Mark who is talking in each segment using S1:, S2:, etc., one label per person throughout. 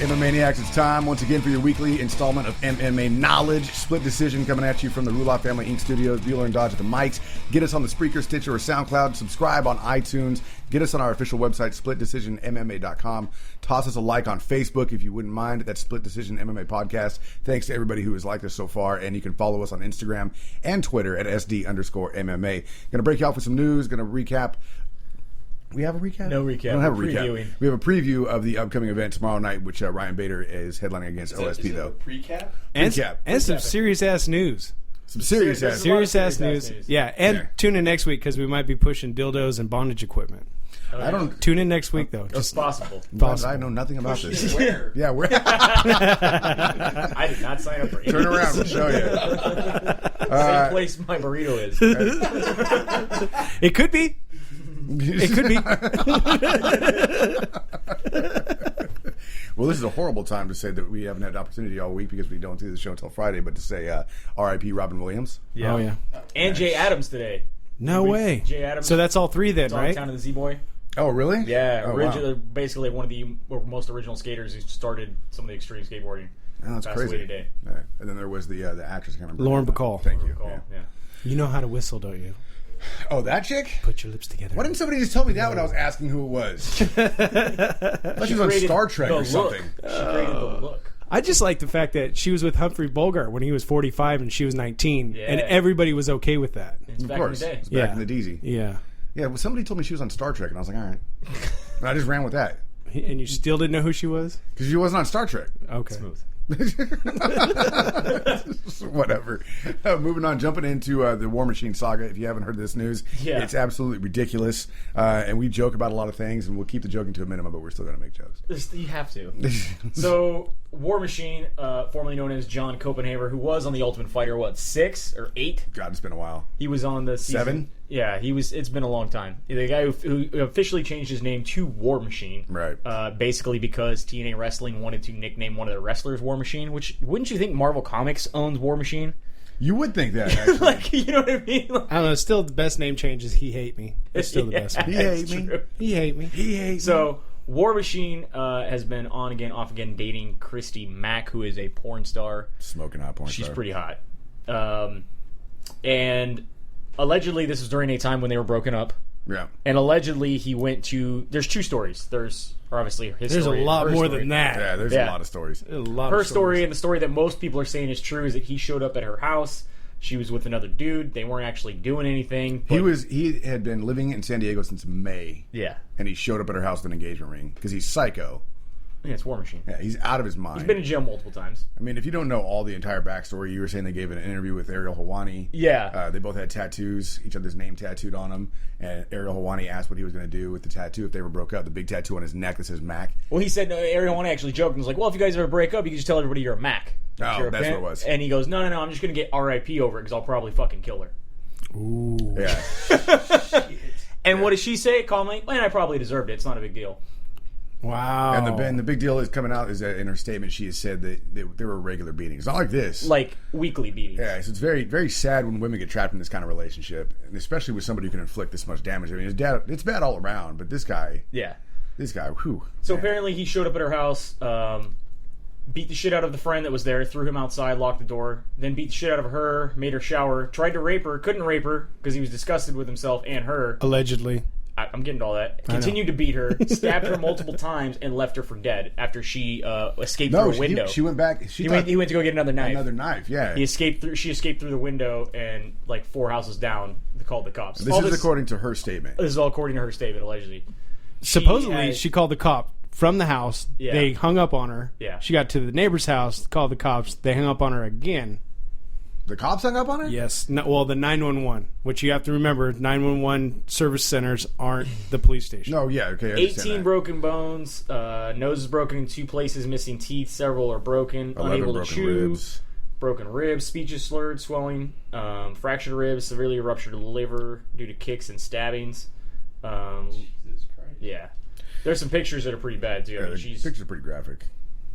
S1: MMA Maniacs, it's time once again for your weekly installment of MMA Knowledge. Split Decision coming at you from the Ruloff Family Inc. Studios. Bueller and Dodge at the mics. Get us on the Spreaker, Stitcher, or SoundCloud. Subscribe on iTunes. Get us on our official website, splitdecisionmma.com. Toss us a like on Facebook if you wouldn't mind. That's Split Decision MMA Podcast. Thanks to everybody who has liked us so far. And you can follow us on Instagram and Twitter at SD_MMA. Going to break you off with some news. Going to recap. We have a recap?
S2: No recap.
S1: We don't have a recap. We have a preview of the upcoming event tomorrow night, which Ryan Bader is headlining against OSP, though.
S3: Pre-cap?
S4: And some serious-ass news.
S1: Some serious-ass
S4: news. Yeah, and tune in next week because we might be pushing dildos and bondage equipment.
S1: I don't
S4: tune in next week, though.
S2: It's possible.
S1: I know nothing about this.
S3: Where?
S1: Yeah, where?
S2: I did not sign up for anything.
S1: Turn around, we'll show you.
S2: Same place my burrito is.
S4: It could be. It could be.
S1: Well, this is a horrible time to say that we haven't had the opportunity all week because we don't do the show until Friday, but to say R.I.P. Robin Williams.
S2: Yeah.
S4: Oh, yeah.
S2: And Jay Adams today.
S4: No way.
S2: Jay Adams.
S4: So that's all three then, right?
S2: Town of the Z-Boy.
S1: Oh, really?
S2: Yeah.
S1: Oh,
S2: originally,
S1: wow.
S2: Basically one of the most original skaters who started some of the extreme skateboarding.
S1: Oh, that's
S2: Passed
S1: crazy.
S2: away today.
S1: Right. And then there was the actress, I can't remember.
S4: Lauren Bacall.
S1: Thank you.
S2: Yeah.
S4: You know how to whistle, don't you?
S1: Oh, that chick?
S4: Put your lips together.
S1: Why didn't somebody just tell me that when I was asking who it was? I thought she was on Star Trek or something.
S2: She created the look.
S4: I just like the fact that she was with Humphrey Bogart when he was 45 and she was 19, and everybody was okay with that.
S2: It's
S1: Of
S2: back
S1: course.
S2: in the day.
S1: It's back in the DZ.
S4: Yeah.
S1: Yeah, well, somebody told me she was on Star Trek, and I was like, all right. And I just ran with that.
S4: And you still didn't know who she was?
S1: Because she wasn't on Star Trek.
S4: Okay.
S2: Smooth.
S1: Whatever. Moving on, jumping into the War Machine saga. If you haven't heard this news, it's absolutely ridiculous. And we joke about a lot of things, and we'll keep the joking to a minimum, but we're still going to make jokes.
S2: You have to. So, War Machine, formerly known as John Copenhaver, who was on The Ultimate Fighter, 6 or 8?
S1: God, it's been a while.
S2: He was on the season.
S1: 7?
S2: Yeah, he was. It's been a long time. The guy who officially changed his name to War Machine,
S1: Right.
S2: Basically because TNA Wrestling wanted to nickname one of their wrestlers War Machine. Which wouldn't you think Marvel Comics owns War Machine?
S1: You would think that, actually.
S2: Like, you know what I mean? Like,
S4: I don't know. Still, the best name change is He Hate Me. It's still the best.
S1: He hate me.
S2: true.
S4: He Hate Me.
S1: He hates
S2: So, War Machine has been on again, off again, dating Christy Mack, who is a porn star.
S1: Smoking hot porn
S2: She's
S1: star.
S2: pretty hot. And allegedly, this was during a time when they were broken up.
S1: Yeah.
S2: And allegedly, he went to... There's two stories. Obviously his
S4: There's
S2: story.
S4: a lot
S2: her
S4: more
S2: story.
S4: than that.
S1: Yeah, there's a lot of stories.
S4: A lot
S2: Her
S4: of
S2: story, and the story that most people are saying is true, is that he showed up at her house. She was with another dude. They weren't actually doing anything.
S1: He had been living in San Diego since May.
S2: Yeah.
S1: And he showed up at her house with an engagement ring because he's psycho.
S2: Yeah, it's War Machine.
S1: Yeah, he's out of his mind.
S2: He's been in jail multiple times.
S1: I mean, if you don't know all the entire backstory, you were saying they gave an interview with Ariel Helwani.
S2: Yeah.
S1: They both had tattoos, each other's name tattooed on them. And Ariel Helwani asked what he was going to do with the tattoo if they ever broke up. The big tattoo on his neck that says Mac.
S2: Well, he said, Ariel Helwani actually joked and was like, well, if you guys ever break up, you can just tell everybody you're a Mac.
S1: Oh,
S2: You're a
S1: that's
S2: pimp.
S1: what it was.
S2: And he goes, no, I'm just going to get RIP over it because I'll probably fucking kill her.
S4: Ooh.
S1: Yeah.
S2: And what does she say calmly? Well, I probably deserved it. It's not a big deal.
S4: Wow.
S1: And the big deal is coming out is that in her statement she has said that there were regular beatings. Not like this.
S2: Like weekly beatings.
S1: Yeah, so it's very, very sad when women get trapped in this kind of relationship, and especially with somebody who can inflict this much damage. I mean, it's bad all around, but this guy, whew.
S2: So apparently he showed up at her house, beat the shit out of the friend that was there, threw him outside, locked the door, then beat the shit out of her, made her shower, tried to rape her, couldn't rape her because he was disgusted with himself and her.
S4: Allegedly.
S2: I'm getting to all that. Continued to beat her, stabbed her multiple times, and left her for dead after she escaped through a window.
S1: She went back.
S2: He went to go get another knife.
S1: Another knife, yeah.
S2: She escaped through the window, and like 4 houses down, they called the cops.
S1: This is according to her statement.
S2: This is all according to her statement, allegedly.
S4: Supposedly, she called the cop from the house.
S2: Yeah.
S4: They hung up on her.
S2: Yeah.
S4: She got to the neighbor's house, called the cops. They hung up on her again.
S1: The cops hung up on her?
S4: Yes. No, well, the 911, which you have to remember, 911 service centers aren't the police station.
S1: No, yeah, okay. I
S2: 18 broken bones, nose is broken in 2 places, missing teeth, several are broken,
S1: 11
S2: unable to
S1: broken
S2: chew,
S1: ribs.
S2: broken ribs, speech is slurred, swelling, fractured ribs, severely ruptured liver due to kicks and stabbings.
S3: Jesus Christ.
S2: Yeah. There's some pictures that are pretty bad, too.
S1: Yeah,
S2: I mean,
S1: the
S2: she's
S1: pictures are pretty graphic.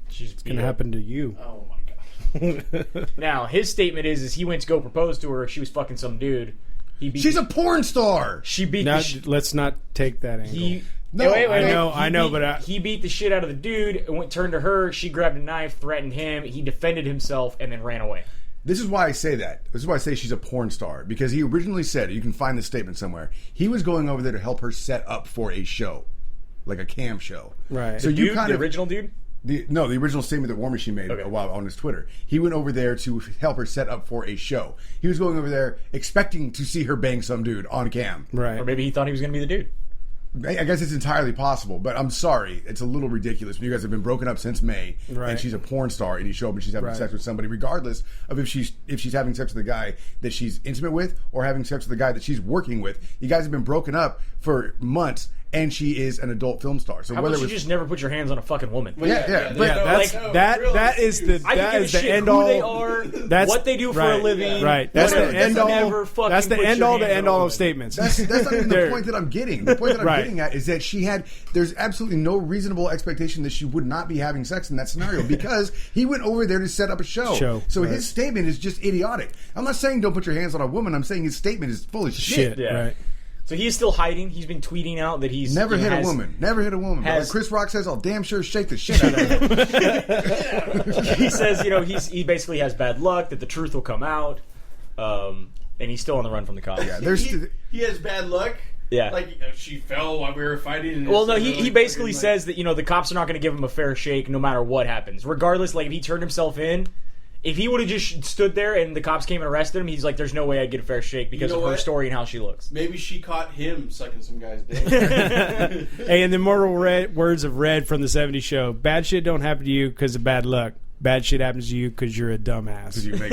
S4: It's going to happen to you.
S2: Oh, my God. Now, his statement is he went to go propose to her, she was fucking some dude,
S1: She's a porn star.
S2: She beat
S4: Now,
S2: the
S4: let's not take that angle.
S2: But he beat the shit out of the dude and turned to her. She grabbed a knife, threatened him. He defended himself and then ran away.
S1: This is why I say that. This is why I say she's a porn star. Because he originally said, you can find this statement somewhere, he was going over there to help her set up for a show. Like a cam show.
S4: Right.
S1: So
S2: the original dude?
S1: The original statement that War Machine made a while on his Twitter. He went over there to help her set up for a show. He was going over there expecting to see her bang some dude on cam.
S4: Right.
S2: Or maybe he thought he was going to be the dude.
S1: I guess it's entirely possible, but I'm sorry. It's a little ridiculous. You guys have been broken up since May, and she's a porn star, and you show up and she's having sex with somebody, regardless of if she's having sex with a guy that she's intimate with or having sex with a guy that she's working with. You guys have been broken up for months, and she is an adult film star. So
S2: how about you just never put your hands on a fucking woman?
S1: Yeah.
S4: That is the end all.
S2: They are, what they do for a living.
S4: Right. That's the end all. That's the end all of statements.
S1: That's not even the point that I'm getting. The point that I'm getting at is that there's absolutely no reasonable expectation that she would not be having sex in that scenario because he went over there to set up a show. So his statement is just idiotic. I'm not saying don't put your hands on a woman. I'm saying his statement is full of shit.
S2: Yeah.
S4: Right.
S2: So he is still hiding. He's been tweeting out that he's
S1: never hit a woman. Never hit a woman. But like Chris Rock says, I'll damn sure shake the shit out of him.
S2: He says, he basically has bad luck, that the truth will come out, and he's still on the run from the cops.
S3: Yeah, he has bad luck.
S2: Yeah,
S3: like she fell while we were fighting.
S2: Well, no, he basically says that the cops are not going to give him a fair shake no matter what happens, regardless. Like if he turned himself in. If he would have just stood there and the cops came and arrested him, he's like, there's no way I'd get a fair shake because of her story and how she looks.
S3: Maybe she caught him sucking some guy's dick.
S4: Hey, in the immortal words of Red from the 70s show, bad shit don't happen to you because of bad luck. Bad shit happens to you because you're a dumbass.
S1: Because you make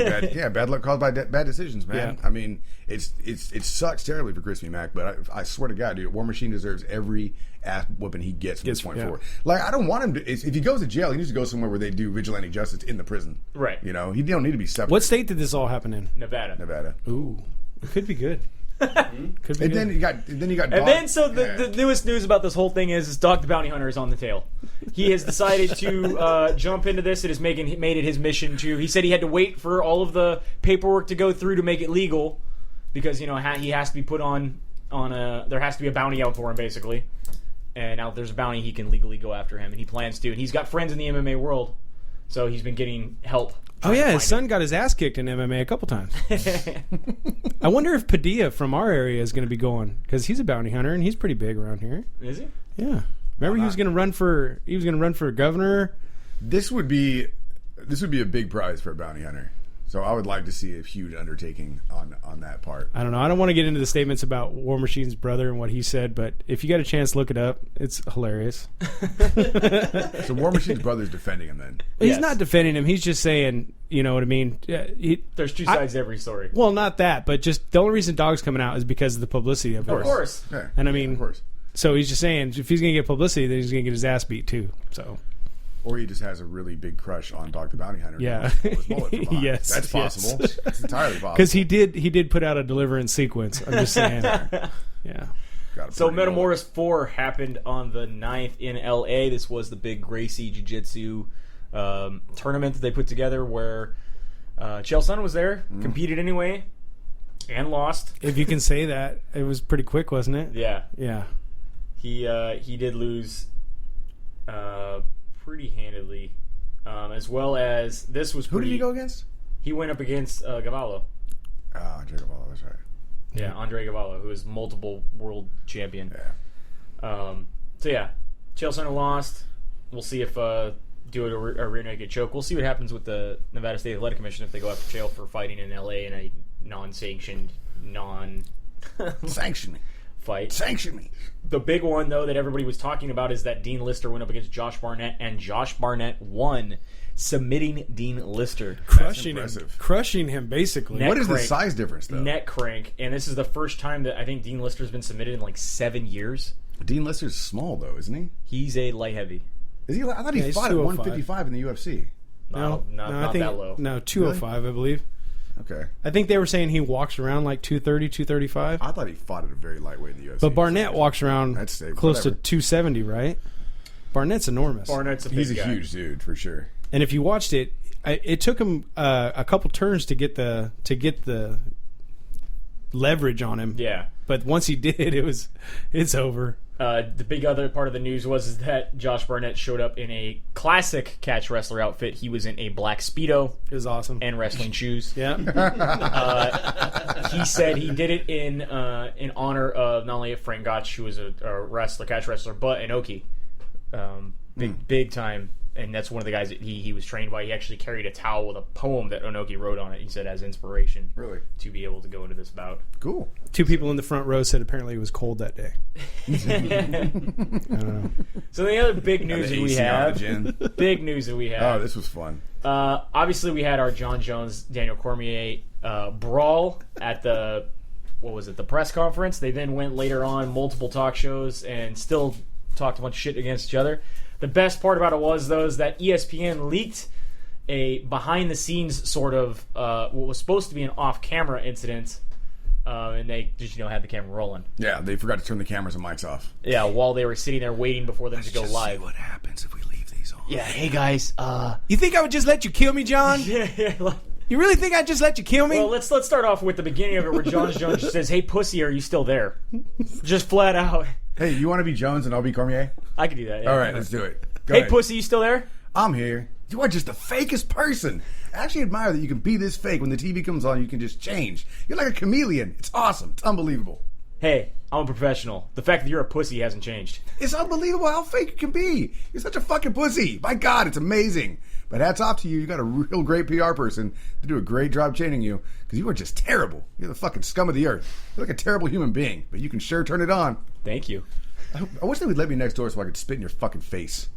S1: bad luck caused by bad decisions, man. Yeah. I mean, it sucks terribly for Crispy Mac, but I swear to God, dude, War Machine deserves every ass whooping he gets from this point forward. Like, I don't want him to. If he goes to jail, he needs to go somewhere where they do vigilante justice in the prison.
S2: Right.
S1: He don't need to be separate.
S4: What state did this all happen in?
S2: Nevada.
S4: Ooh, it could be good.
S1: Then you got
S2: the newest news about this whole thing is Dog the Bounty Hunter is on the tail. He has decided to jump into this. It has made it his mission to. He said he had to wait for all of the paperwork to go through to make it legal because he has to be put on there has to be a bounty out for him basically. And now there's a bounty, he can legally go after him, and he plans to. And he's got friends in the MMA world, so he's been getting help.
S4: Oh yeah, his son got his ass kicked in MMA a couple times. I wonder if Padilla from our area is going to be going because he's a bounty hunter and he's pretty big around here.
S2: Is he?
S4: Yeah. Remember he was going to run for governor.
S1: This would be a big prize for a bounty hunter. So I would like to see a huge undertaking on that part.
S4: I don't know. I don't want to get into the statements about War Machine's brother and what he said, but if you got a chance, look it up. It's hilarious.
S1: So War Machine's brother's defending him then?
S4: He's not defending him. He's just saying, you know what I mean?
S2: There's two sides to every story.
S4: Well, not that, but just the only reason Dog's coming out is because of the publicity of it.
S2: Of course.
S1: Yeah.
S4: And I mean,
S1: of course.
S4: So he's just saying if he's going to get publicity, then he's going to get his ass beat too. So.
S1: Or he just has a really big crush on Dog the Bounty Hunter.
S4: Yeah.
S1: Yes. That's possible. Yes. It's entirely possible.
S4: Because he did put out a Deliverance sequence. I'm just saying. Yeah.
S2: So Metamoris 4 happened on the 9th in LA. This was the big Gracie Jiu-Jitsu tournament that they put together where Chael Sonnen was there, competed anyway, and lost.
S4: If you can say that. It was pretty quick, wasn't it?
S2: Yeah.
S4: Yeah.
S2: He did lose pretty handedly, as well as this was pretty...
S1: Who did he go against?
S2: He went up against Gavallo.
S1: Andre Gavallo, that's right.
S2: Yeah, Andre Gavallo, who is multiple world champion.
S1: Yeah.
S2: So yeah, Chael Sonnen lost. We'll see if do it a rear naked choke. We'll see what happens with the Nevada State Athletic Commission if they go after Chael for fighting in LA in a non-sanctioned,
S1: Sanction me.
S2: Fight.
S1: Sanction me.
S2: The big one, though, that everybody was talking about is that Dean Lister went up against Josh Barnett, and Josh Barnett won, submitting Dean Lister.
S4: Crushing him, basically.
S1: What is the size difference, though?
S2: Neck crank, and this is the first time that I think Dean Lister's been submitted in like 7 years.
S1: Dean Lister's small, though, isn't he?
S2: He's a light heavy.
S1: Is he? I thought he fought at 155 in the UFC.
S2: No, not that low.
S4: No, 205, really? I believe.
S1: Okay.
S4: I think they were saying he walks around like 230, 235.
S1: I thought he fought at a very lightweight in the UFC.
S4: But Barnett walks around close to 270, right? Barnett's enormous.
S2: Barnett's a big
S1: He's a
S2: guy.
S1: huge dude, for sure.
S4: And if you watched it, it took him a couple turns to get the leverage on him.
S2: Yeah.
S4: But once he did, it's over.
S2: The big other part of the news was that Josh Barnett showed up in a classic catch wrestler outfit. He was in a black Speedo.
S4: It was awesome.
S2: And wrestling shoes.
S4: Yeah.
S2: He said he did it in honor of not only Frank Gotch, who was a catch wrestler, but Inoki. Big time. And that's one of the guys that he was trained by. He actually carried a towel with a poem that Inoki wrote on it. He said as inspiration.
S1: Really?
S2: To be able to go into this bout.
S1: Cool.
S4: 2 people in the front row said apparently it was cold that day. I don't know.
S2: So the other big news that we have. Big news that we have.
S1: Oh, this was fun.
S2: Obviously, we had our John Jones, Daniel Cormier brawl at the press conference. They then went later on multiple talk shows and still talked a bunch of shit against each other. The best part about it was, though, is that ESPN leaked a behind-the-scenes sort of what was supposed to be an off-camera incident, and they just had the camera rolling.
S1: Yeah, they forgot to turn the cameras and mics off.
S2: Yeah, while they were sitting there waiting before them to go live.
S1: See what happens if we leave these on.
S2: Yeah, hey guys.
S4: You think I would just let you kill me, John?
S2: Yeah.
S4: You really think I'd just let you kill me?
S2: Well, let's start off with the beginning of it, where John Jones says, "Hey, pussy, are you still there?" Just flat out.
S1: Hey, you want to be Jones and I'll be Cormier?
S2: I can do that. Yeah.
S1: All right, let's do it. Go
S2: Hey,
S1: ahead.
S2: pussy, you still there?
S1: I'm here. You are just the fakest person. I actually admire that you can be this fake. When the TV comes on, you can just change. You're like a chameleon. It's awesome. It's unbelievable.
S2: Hey, I'm a professional. The fact that you're a pussy hasn't changed.
S1: It's unbelievable how fake you can be. You're such a fucking pussy. My God, it's amazing. But hats off to you. You got a real great PR person to do a great job chaining you, because you are just terrible. You're the fucking scum of the earth. You're like a terrible human being, but you can sure turn it on.
S2: Thank you.
S1: I wish they would let me next door so I could spit in your fucking face.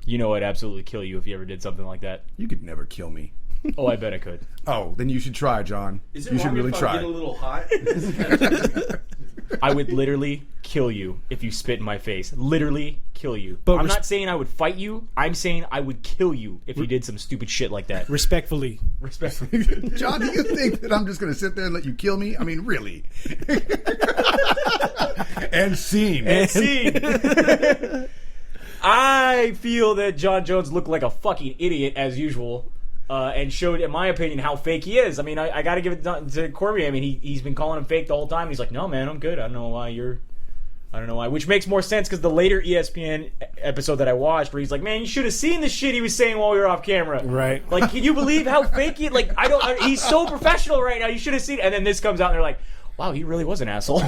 S2: You know I'd absolutely kill you if you ever did something like that.
S1: You could never kill me.
S2: Oh, I bet I could.
S1: Oh, then you should try, John.
S3: Is it
S1: you should
S3: wrong
S1: really
S3: if
S1: try.
S3: I get a little hot?
S2: I would literally kill you if you spit in my face. Literally kill you.
S4: But
S2: I'm not saying I would fight you. I'm saying I would kill you if you did some stupid shit like that.
S4: Respectfully.
S1: John, do you think that I'm just going to sit there and let you kill me? I mean, really? And scene.
S2: I feel that John Jones looked like a fucking idiot as usual, and showed, in my opinion, how fake he is. I mean, I got to give it to Cormier. I mean, he's been calling him fake the whole time. He's like, no, man, I'm good. I don't know why. Which makes more sense because the later ESPN episode that I watched, where he's like, man, you should have seen the shit he was saying while we were off camera.
S4: Right.
S2: Like, can you believe how fake he? Like, he's so professional right now. You should have seen. And then this comes out, and they're like, wow, he really was an asshole.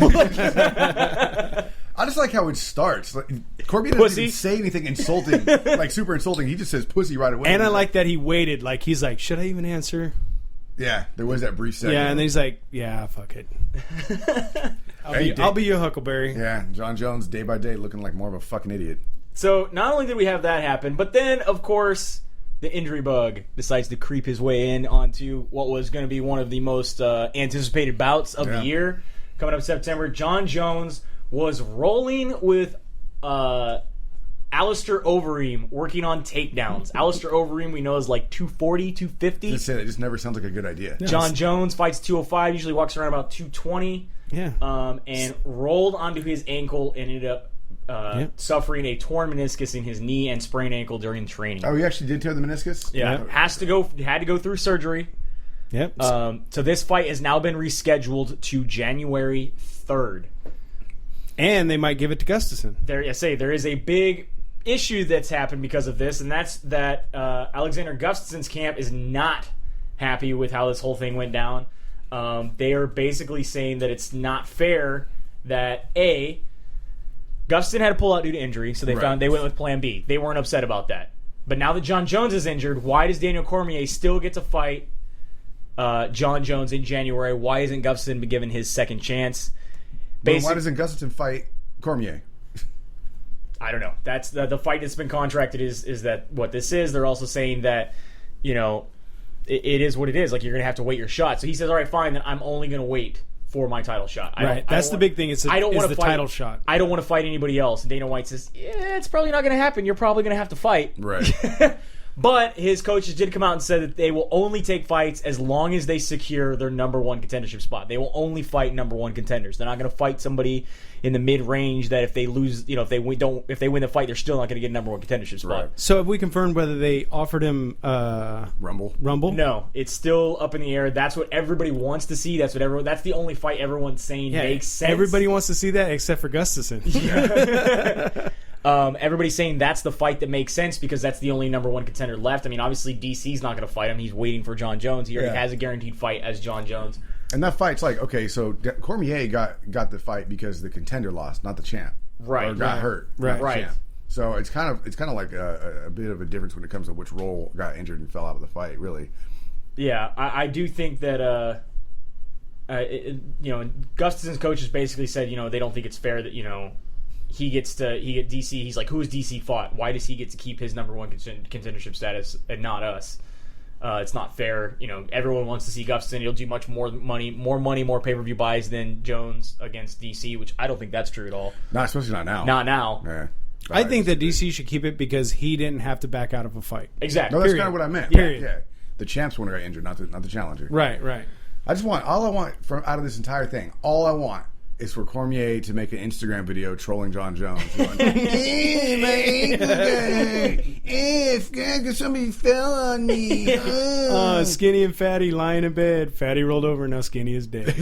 S1: I just like how it starts. Like, Cormier doesn't even say anything insulting, like super insulting. He just says pussy right away.
S4: And I like that he waited. Like, he's like, should I even answer?
S1: Yeah, there was that brief second.
S4: Yeah, and then he's like, yeah, fuck it. I'll be your Huckleberry.
S1: Yeah, John Jones, day by day, looking like more of a fucking idiot.
S2: So not only did we have that happen, but then, of course, the injury bug decides to creep his way in onto what was going to be one of the most anticipated bouts of the year. Coming up September, John Jones was rolling with Alistair Overeem working on takedowns. Alistair Overeem we know is like 240, 250.
S1: Just say that just never sounds like a good idea.
S4: Yeah.
S2: John Jones fights 205, usually walks around about 220.
S4: Yeah.
S2: And rolled onto his ankle and ended up suffering a torn meniscus in his knee and sprained ankle during training.
S1: Oh, he actually did tear the meniscus?
S2: Yeah. Had to go through surgery.
S4: Yep.
S2: So this fight has now been rescheduled to January 3rd.
S4: And they might give it to Gustafsson.
S2: There is a big issue that's happened because of this, and that's that Alexander Gustafsson's camp is not happy with how this whole thing went down. They are basically saying that it's not fair that Gustafsson had to pull out due to injury, so they went with Plan B. They weren't upset about that. But now that John Jones is injured, why does Daniel Cormier still get to fight John Jones in January? Why isn't Gustafsson been given his second chance?
S1: Why doesn't Gustafsson fight Cormier?
S2: I don't know. That's the fight that's been contracted is that what this is. They're also saying that, it is what it is. Like, you're going to have to wait your shot. So he says, all right, fine, then I'm only going to wait for my title shot.
S4: That's the big thing. It's the title shot.
S2: I don't want to fight anybody else. And Dana White says, yeah, it's probably not going to happen. You're probably going to have to fight.
S1: Right.
S2: But his coaches did come out and said that they will only take fights as long as they secure their number one contendership spot. They will only fight number one contenders. They're not going to fight somebody in the mid-range that if they lose, if they win the fight, they're still not going to get a number one contendership spot.
S1: Right.
S4: So have we confirmed whether they offered him
S1: Rumble.
S2: No, it's still up in the air. That's what everybody wants to see. That's the only fight everyone's saying makes sense.
S4: Everybody wants to see that except for Gustafsson.
S2: Everybody's saying that's the fight that makes sense because that's the only number one contender left. I mean, obviously DC's not going to fight him. He's waiting for John Jones. He already has a guaranteed fight as John Jones.
S1: And that fight's like, okay, so Cormier got the fight because the contender lost, not the champ.
S2: Right.
S1: Or got hurt.
S4: Right.
S1: not the
S2: Right.
S1: champ. So it's kind of like a bit of a difference when it comes to which role got injured and fell out of the fight, really.
S2: Yeah, I do think that Gustafsson's coaches basically said, they don't think it's fair that, he get DC. He's like, who has DC fought? Why does he get to keep his number one contendership status and not us? It's not fair. Everyone wants to see Gustafsson. He'll do much more money, more pay-per-view buys than Jones against DC, which I don't think that's true at all.
S1: Not especially not now.
S2: Not now.
S1: Yeah.
S4: I think that DC should keep it because he didn't have to back out of a fight.
S2: Exactly.
S1: No, that's
S4: Period.
S1: kind of what I meant.
S4: Period.
S1: Yeah. The champ's one who got injured, not the challenger.
S4: Right.
S1: All I want from out of this entire thing, all I want is for Cormier to make an Instagram video trolling John Jones. Going, hey, my ankle guy. Somebody fell on me.
S4: Skinny and Fatty lying in bed. Fatty rolled over, now Skinny is dead.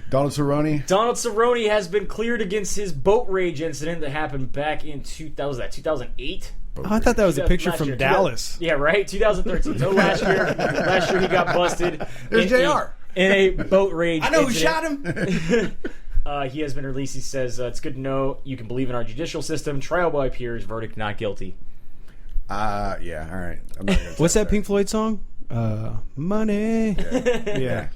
S1: Donald Cerrone
S2: has been cleared against his boat rage incident that happened back in 2008.
S4: I thought that was a picture
S2: Last
S4: from
S2: year.
S4: Dallas.
S2: Yeah, right? 2013. So last year he got busted.
S1: There's JR.
S2: In a boat rage
S4: I know who
S2: incident.
S4: shot him.
S2: He has been released. He says, it's good to know you can believe in our judicial system. Trial by peers, verdict not guilty.
S1: Yeah, all right. I'm not gonna
S4: What's
S1: touch
S4: that Pink Floyd song? Money. Yeah.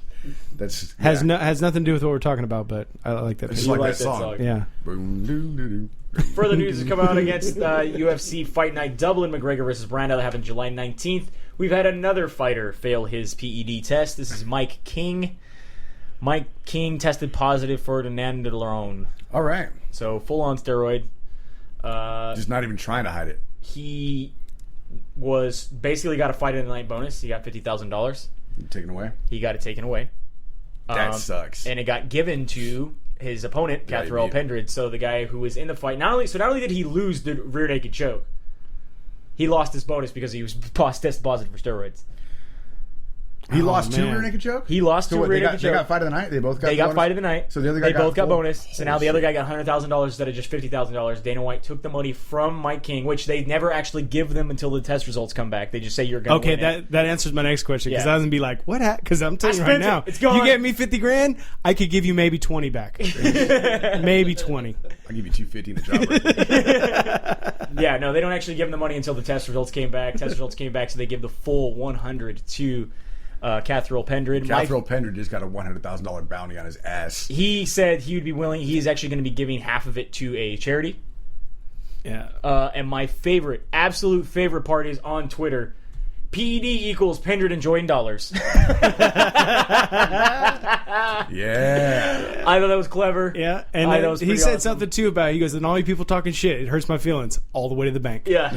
S1: That's
S4: Has nothing to do with what we're talking about, but I like that.
S1: Just
S2: You
S1: like
S2: like
S1: that
S2: that
S1: song.
S2: song.
S4: Yeah.
S1: Boom, doo, doo, doo.
S2: Further news has come out against UFC Fight Night Dublin, McGregor versus Brando, that happened July 19th. We've had another fighter fail his PED test. This is Mike King. Mike King tested positive for nandrolone.
S1: All right.
S2: So full-on steroid.
S1: Just not even trying to hide it.
S2: He was basically got a fight in the night bonus. He got $50,000.
S1: Taken away.
S2: He got it taken away.
S1: That sucks.
S2: And it got given to his opponent,
S1: Yeah,
S2: Catherall
S1: he-
S2: Pendred. So the guy who was in the fight, not only did he lose the rear naked choke, he lost his bonus because he was tested positive for steroids.
S1: He lost two
S4: man.
S1: rear naked choke?
S2: He lost
S1: So
S2: two
S1: what,
S2: rear
S1: they
S2: naked
S1: got
S2: choke.
S1: fight of the night? They both got
S2: They got
S1: bonus?
S2: fight of the night.
S1: So the other guy
S2: they
S1: got
S2: both got
S1: full-
S2: bonus. So now the other guy got $100,000 instead of just $50,000. Dana White took the money from Mike King, which they never actually give them until the test results come back. They just say you're going to
S4: Okay,
S2: win it.
S4: that answers my next question because
S2: Yeah.
S4: I was gonna be like, "What?" Because I'm telling you
S2: I
S4: right
S2: spent
S4: now,
S2: it. It's gone.
S4: you get me $50,000, I could give you maybe 20 back, maybe 20.
S1: I'll give you $250 in the job. Right.
S2: Yeah, no, they don't actually give them the money until the test results came back. Test results came back, so they give the full 100 to Catherall Pendred.
S1: Catherall Pendred just got a $100,000 bounty on his ass.
S2: He said he would be willing. He is actually going to be giving half of it to a charity.
S4: Yeah.
S2: And my favorite, absolute favorite part is on Twitter. PED equals Pendred enjoying dollars.
S1: Yeah.
S2: I thought that was clever.
S4: Yeah, and
S2: I thought
S4: then
S2: it was
S4: he
S2: pretty
S4: said
S2: awesome.
S4: something too about it. He goes, "And all you people talking shit, it hurts my feelings all the way to the bank,
S2: Yeah.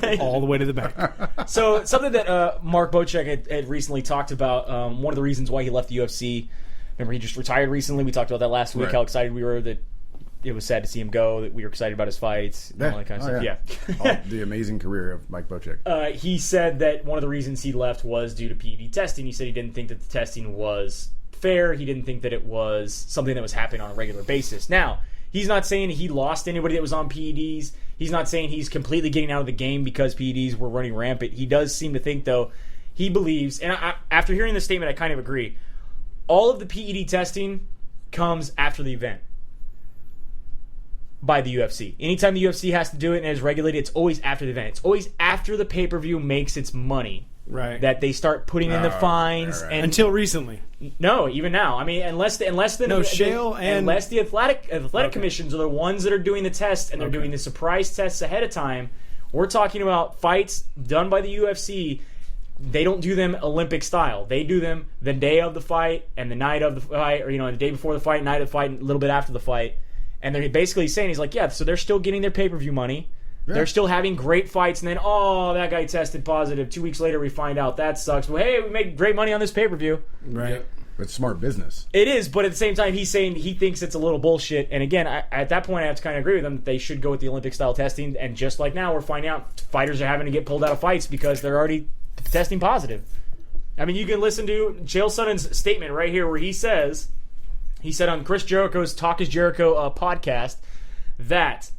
S2: Like-
S4: all the way to the bank."
S2: So something that Mark Bocek had recently talked about, one of the reasons why he left the UFC. Remember, he just retired recently. We talked about that last week.
S1: Right.
S2: How excited we were that it was sad to see him go. That we were excited about his fights, and all that kind of stuff. Yeah.
S1: The amazing career of Mike Bocek.
S2: He said that one of the reasons he left was due to PED testing. He said he didn't think that the testing was fair. He didn't think that it was something that was happening on a regular basis. Now, he's not saying he lost anybody that was on PEDs. He's not saying he's completely getting out of the game because PEDs were running rampant. He does seem to think, though, he believes, and after hearing this statement, I kind of agree, all of the PED testing comes after the event by the UFC. Anytime the UFC has to do it and is regulated, it's always after the event. It's always after the pay-per-view makes its money.
S4: Right.
S2: That they start putting in the fines
S1: right.
S2: and
S4: Until recently.
S2: no, even now. I mean, unless the athletic commissions are the ones that are doing the tests and they're doing the surprise tests ahead of time. We're talking about fights done by the UFC. They don't do them Olympic style. They do them the day of the fight and the night of the fight, or the day before the fight, night of the fight, and a little bit after the fight. And they're basically saying, he's like, yeah, so they're still getting their pay-per-view money. Yeah. They're still having great fights. And then, that guy tested positive. 2 weeks later, we find out that sucks. Well, hey, we make great money on this pay-per-view.
S4: Right.
S3: Yep.
S1: It's smart business.
S2: It is, but at the same time, he's saying he thinks it's a little bullshit. And again, at that point, I have to kind of agree with him that they should go with the Olympic-style testing. And just like now, we're finding out fighters are having to get pulled out of fights because they're already testing positive. I mean, you can listen to Chael Sonnen's statement right here where he said on Chris Jericho's Talk is Jericho podcast that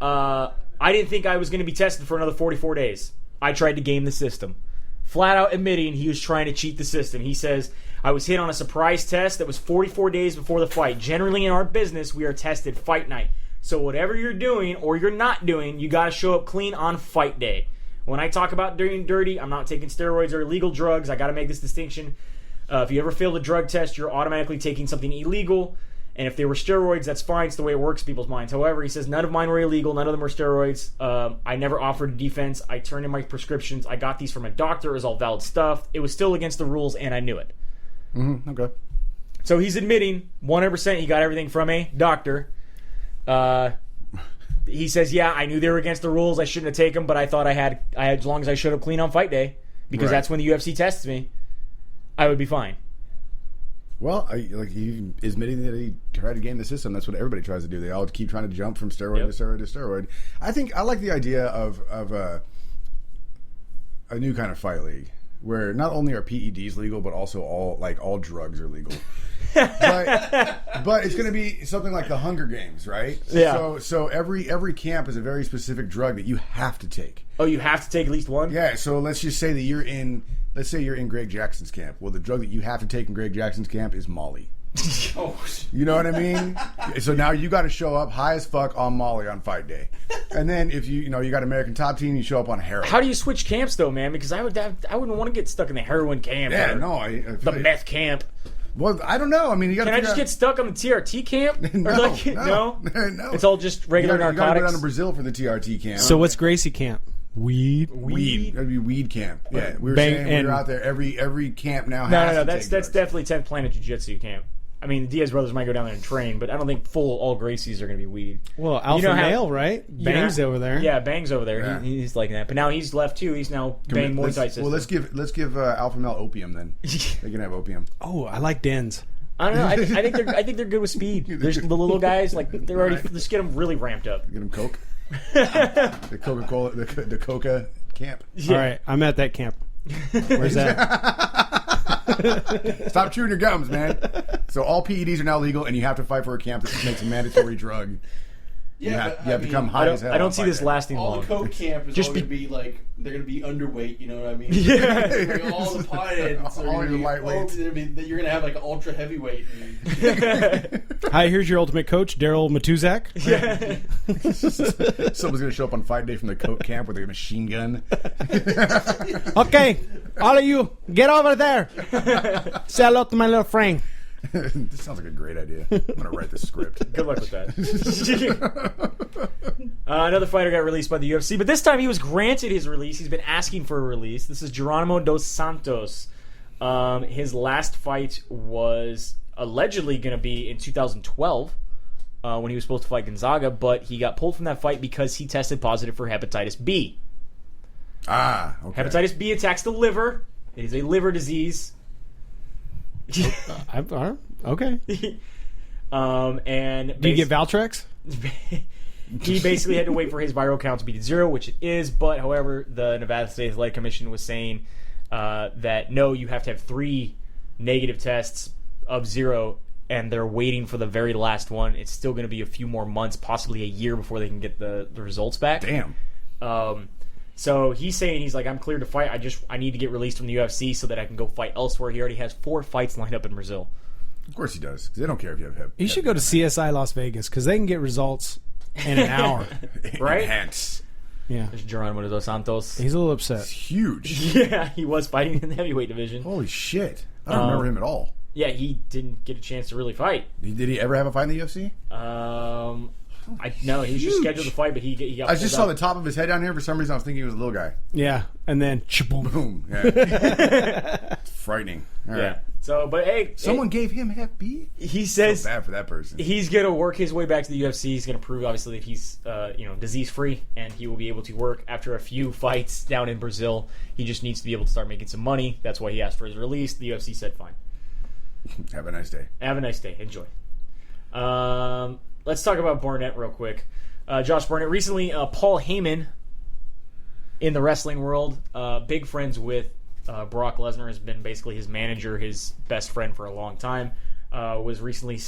S2: I didn't think I was going to be tested for another 44 days. I tried to game the system. Flat out admitting he was trying to cheat the system. He says, I was hit on a surprise test that was 44 days before the fight. Generally in our business, we are tested fight night. So whatever you're doing or you're not doing, you got to show up clean on fight day. When I talk about doing dirty, I'm not taking steroids or illegal drugs. I got to make this distinction. If you ever fail a drug test, you're automatically taking something illegal. And if they were steroids, that's fine. It's the way it works in people's minds. However, he says none of mine were illegal. None of them were steroids. I never offered a defense. I turned in my prescriptions. I got these from a doctor. It was all valid stuff. It was still against the rules, and I knew it.
S1: Mm-hmm. Okay.
S2: So he's admitting 100% he got everything from a doctor. He says, yeah, I knew they were against the rules. I shouldn't have taken them, but I thought I had as long as I showed up clean on fight day, because that's when the UFC tests me, I would be fine.
S1: Well, he is admitting that he tried to game the system. That's what everybody tries to do. They all keep trying to jump from steroid to steroid to steroid. I like the idea of a new kind of fight league where not only are PEDs legal, but also all drugs are legal. but it's going to be something like the Hunger Games, right?
S2: Yeah.
S1: So every camp is a very specific drug that you have to take.
S2: Oh, you have to take at least one?
S1: Yeah. So let's just say that you're in Greg Jackson's camp. Well, the drug that you have to take in Greg Jackson's camp is Molly.
S3: Oh,
S1: you know what I mean? So now you got to show up high as fuck on Molly on fight day, and then if you got American Top Team, you show up on heroin.
S2: How do you switch camps though, man? Because I wouldn't want to get stuck in the heroin camp.
S1: Yeah,
S2: or
S1: no,
S2: the meth camp.
S1: Well, I don't know. I mean, you got.
S2: Can I just get stuck on the TRT camp?
S1: No.
S2: It's all just regular narcotics.
S1: You got to go down to Brazil for the TRT camp.
S4: So what's Gracie camp? Weed.
S1: That'd be weed camp. Yeah, we were saying we were out there. Every camp now.
S2: No. That's definitely 10th Planet Jiu-Jitsu camp. I mean, the Diaz brothers might go down there and train, but I don't think all Gracies are going to be weed.
S4: Well, Alpha Male, right? Bang's over there.
S2: Yeah, Bang's over there.
S1: Yeah.
S2: He's like that. But now he's left too. He's now Bang Muay Thai system.
S1: Well, let's give Alpha Male opium then. They can have opium.
S4: Oh, I like dens.
S2: I don't know. I think they're good with speed. There's the little guys they're already. Let's get them really ramped up.
S1: Get them Coke. The Coca-Cola, the Coca camp.
S4: Yeah. All right, I'm at that camp. Where's that?
S1: Stop chewing your gums, man. So all PEDs are now legal, and you have to fight for a camp that makes a mandatory drug.
S3: Yeah,
S1: you have to come high as hell.
S2: I don't see this lasting
S3: all
S2: long.
S3: The Coke camp is
S2: just
S3: all going to be like, they're going to be underweight, you know what I mean?
S2: Yeah.
S3: Like, all the potheads are
S1: all
S3: going to be
S1: lightweights.
S3: You're going to have like an ultra heavyweight.
S4: Hi, here's your ultimate coach, Daryl Matuzak.
S2: Yeah.
S1: Someone's going to show up on fight day from the Coke camp with a machine gun.
S4: Okay, all of you, get over there. Say hello to my little friend.
S1: This sounds like a great idea. I'm going to write the script.
S2: Good luck with that. Another fighter got released by the UFC, but this time he was granted his release. He's been asking for a release. This is Geronimo dos Santos. His last fight was allegedly going to be in 2012 when he was supposed to fight Gonzaga, but he got pulled from that fight because he tested positive for hepatitis B.
S1: Ah, okay.
S2: Hepatitis B attacks the liver. It is a liver disease.
S4: Okay.
S2: And
S4: do you get Valtrex?
S2: He basically had to wait for his viral count to be to 0, which it is. But however, the Nevada State Athletic Commission was saying that no, you have to have 3 negative tests of 0, and they're waiting for the very last one. It's still going to be a few more months, possibly a year, before they can get the results back.
S1: Damn.
S2: So he's saying, he's like, I'm cleared to fight. I need to get released from the UFC so that I can go fight elsewhere. He already has 4 fights lined up in Brazil.
S1: Of course he does. 'Cause they don't care if you have
S4: You should go to CSI Las Vegas because they can get results in an hour.
S2: Right?
S1: Enhance.
S4: Yeah.
S2: There's Geronimo dos Santos.
S4: He's a little
S1: It's
S4: upset.
S1: huge.
S2: Yeah, he was fighting in the heavyweight division.
S1: Holy shit. I don't remember him at all.
S2: Yeah, he didn't get a chance to really fight.
S1: Did he ever have a fight in the UFC?
S2: No, he was just scheduled to fight, but he got.
S1: I just saw the top of his head down here. For some reason, I was thinking he was a little guy.
S4: Yeah, and then
S1: Boom. Yeah. It's frightening. All right.
S2: Yeah. So, but hey,
S1: Someone gave him Hep B?
S2: he says
S1: So bad for that person.
S2: he's going to work his way back to the UFC. He's going to prove, obviously, that he's disease-free, and he will be able to work after a few fights down in Brazil. He just needs to be able to start making some money. That's why he asked for his release. The UFC said, fine.
S1: Have a nice day.
S2: Have a nice day. Enjoy. Let's talk about Barnette real quick. Josh Barnette. Recently, Paul Heyman, in the wrestling world, big friends with Brock Lesnar, has been basically his manager, his best friend for a long time, was recently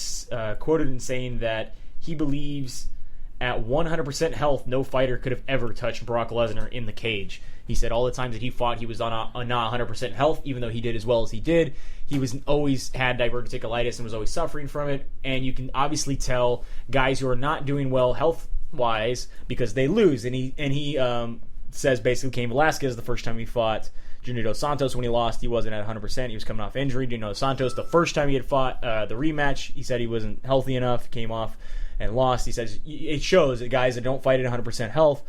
S2: quoted in saying that he believes at 100% health, no fighter could have ever touched Brock Lesnar in the cage. He said all the times that he fought, he was on not 100% health, even though he did as well as he did. He was always had diverticulitis and was always suffering from it. And you can obviously tell guys who are not doing well health-wise because they lose. And he says basically Cain Velasquez, the first time he fought Junior Dos Santos, when he lost, he wasn't at 100%. He was coming off injury. Junior Dos Santos, the first time he had fought the rematch, he said he wasn't healthy enough, came off and lost. He says it shows that guys that don't fight at 100% health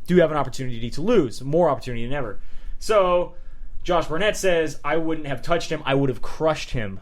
S2: do have an opportunity to lose, more opportunity than ever. So Josh Barnette says, I wouldn't have touched him, I would have crushed him